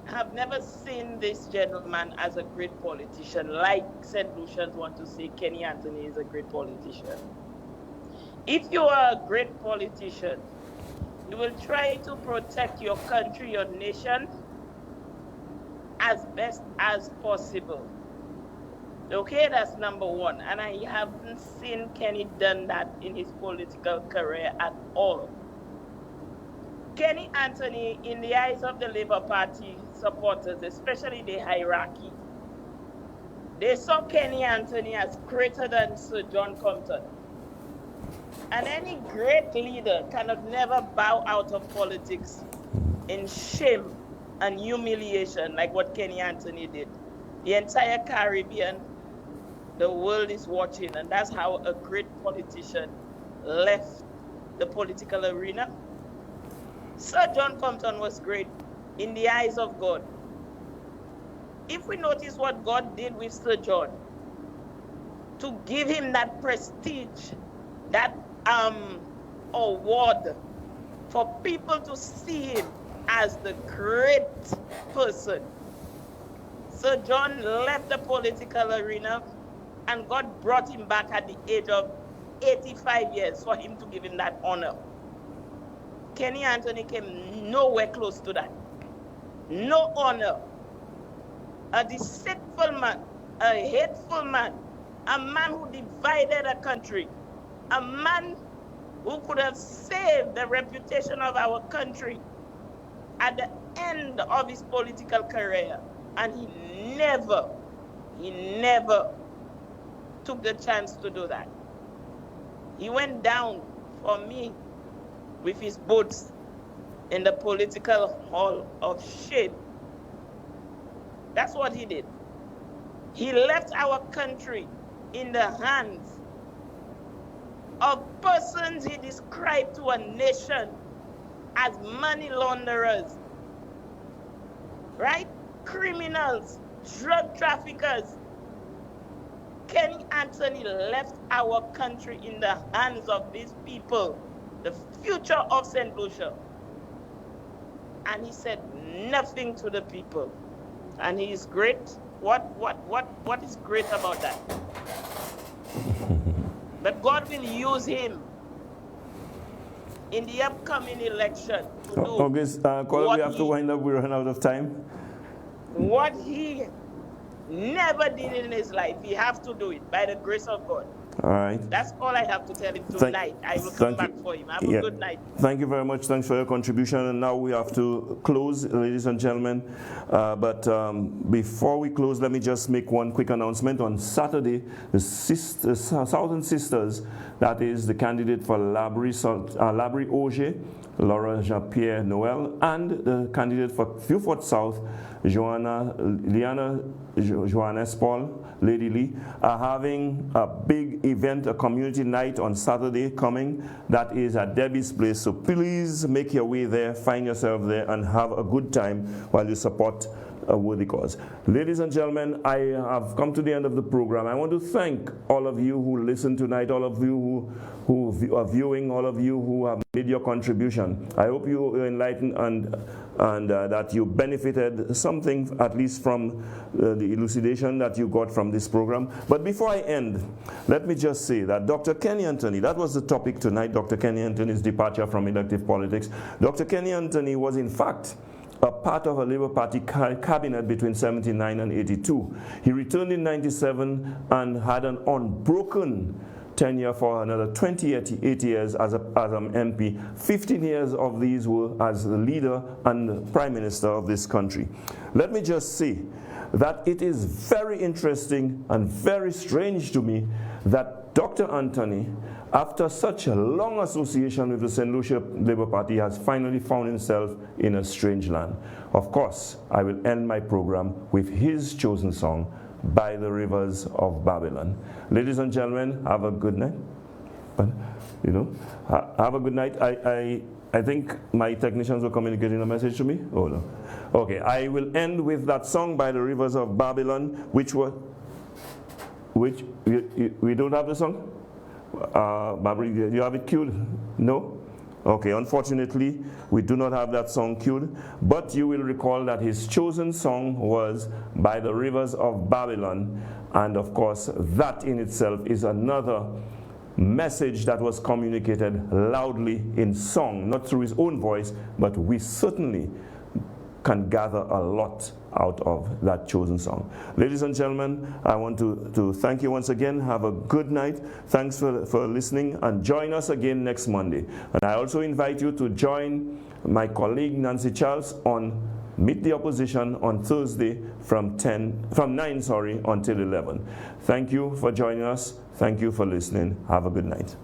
have never seen this gentleman as a great politician, like St. Lucians want to say Kenny Anthony is a great politician. If you are a great politician, you will try to protect your country, your nation, as best as possible. Okay, that's number one. And I haven't seen Kenny done that in his political career at all. Kenny Anthony, in the eyes of the Labour Party supporters, especially the hierarchy, they saw Kenny Anthony as greater than Sir John Compton. And any great leader cannot never bow out of politics in shame and humiliation like what Kenny Anthony did. The entire Caribbean, the world is watching, and that's how a great politician left the political arena. Sir John Compton was great in the eyes of God. If we notice what God did with Sir John, to give him that prestige, that award, for people to see him as the great person. Sir John left the political arena and God brought him back at the age of 85 years for him to give him that honor. Kenny Anthony came nowhere close to that. No honor. A deceitful man, a hateful man, a man who divided a country, a man who could have saved the reputation of our country at the end of his political career. And he never took the chance to do that. He went down, for me, with his boots in the political hall of shame. That's what he did. He left our country in the hands of persons he described to a nation as money launderers, right? Criminals, drug traffickers. Kenny Anthony left our country in the hands of these people, the future of St. Lucia. And he said nothing to the people. And he is great. What is great about that? But God will use him in the upcoming election to do August, we have to wind up. We're running out of time. What he never did in his life, he has to do it by the grace of God. All right. That's all I have to tell him tonight. I will come back for him. Have a good night. Thank you very much. Thanks for your contribution. And now we have to close, ladies and gentlemen. But before we close, let me just make one quick announcement. On Saturday, the Southern Sisters, that is the candidate for Labrie Auger, Laura Jean-Pierre Noel, and the candidate for Vieux-Fort South, Joanna Espol, Lady Lee, are having a big event, a community night on Saturday coming. That is at Debbie's Place. So please make your way there, find yourself there, and have a good time while you support a worthy cause. Ladies and gentlemen, I have come to the end of the program. I want to thank all of you who listened tonight, all of you who are viewing, all of you who have made your contribution. I hope you were enlightened and that you benefited something, at least from the elucidation that you got from this program. But before I end, let me just say that Dr. Kenny Anthony, that was the topic tonight, Dr. Kenny Anthony's departure from elective politics. Dr. Kenny Anthony was in fact a part of a Labour Party cabinet between 79 and 82. He returned in 97 and had an unbroken tenure for another 28 years as an MP. 15 years of these were as the leader and the Prime Minister of this country. Let me just say that it is very interesting and very strange to me that Dr. Anthony, after such a long association with the St. Lucia Labour Party, has finally found himself in a strange land. Of course, I will end my program with his chosen song, by the rivers of Babylon. Ladies and gentlemen, have a good night. But, you know, have a good night. I think my technicians were communicating a message to me. Oh no. Okay, I will end with that song by the rivers of Babylon, we don't have the song? Barbara, you have it queued? No? Okay, unfortunately, we do not have that song queued, but you will recall that his chosen song was By the Rivers of Babylon, and of course, that in itself is another message that was communicated loudly in song, not through his own voice, but we certainly can gather a lot out of that chosen song. Ladies and gentlemen, I want to thank you once again. Have a good night. Thanks for listening, and join us again next Monday. And I also invite you to join my colleague Nancy Charles on Meet the Opposition on Thursday from 9 until 11. Thank you for joining us. Thank you for listening. Have a good night.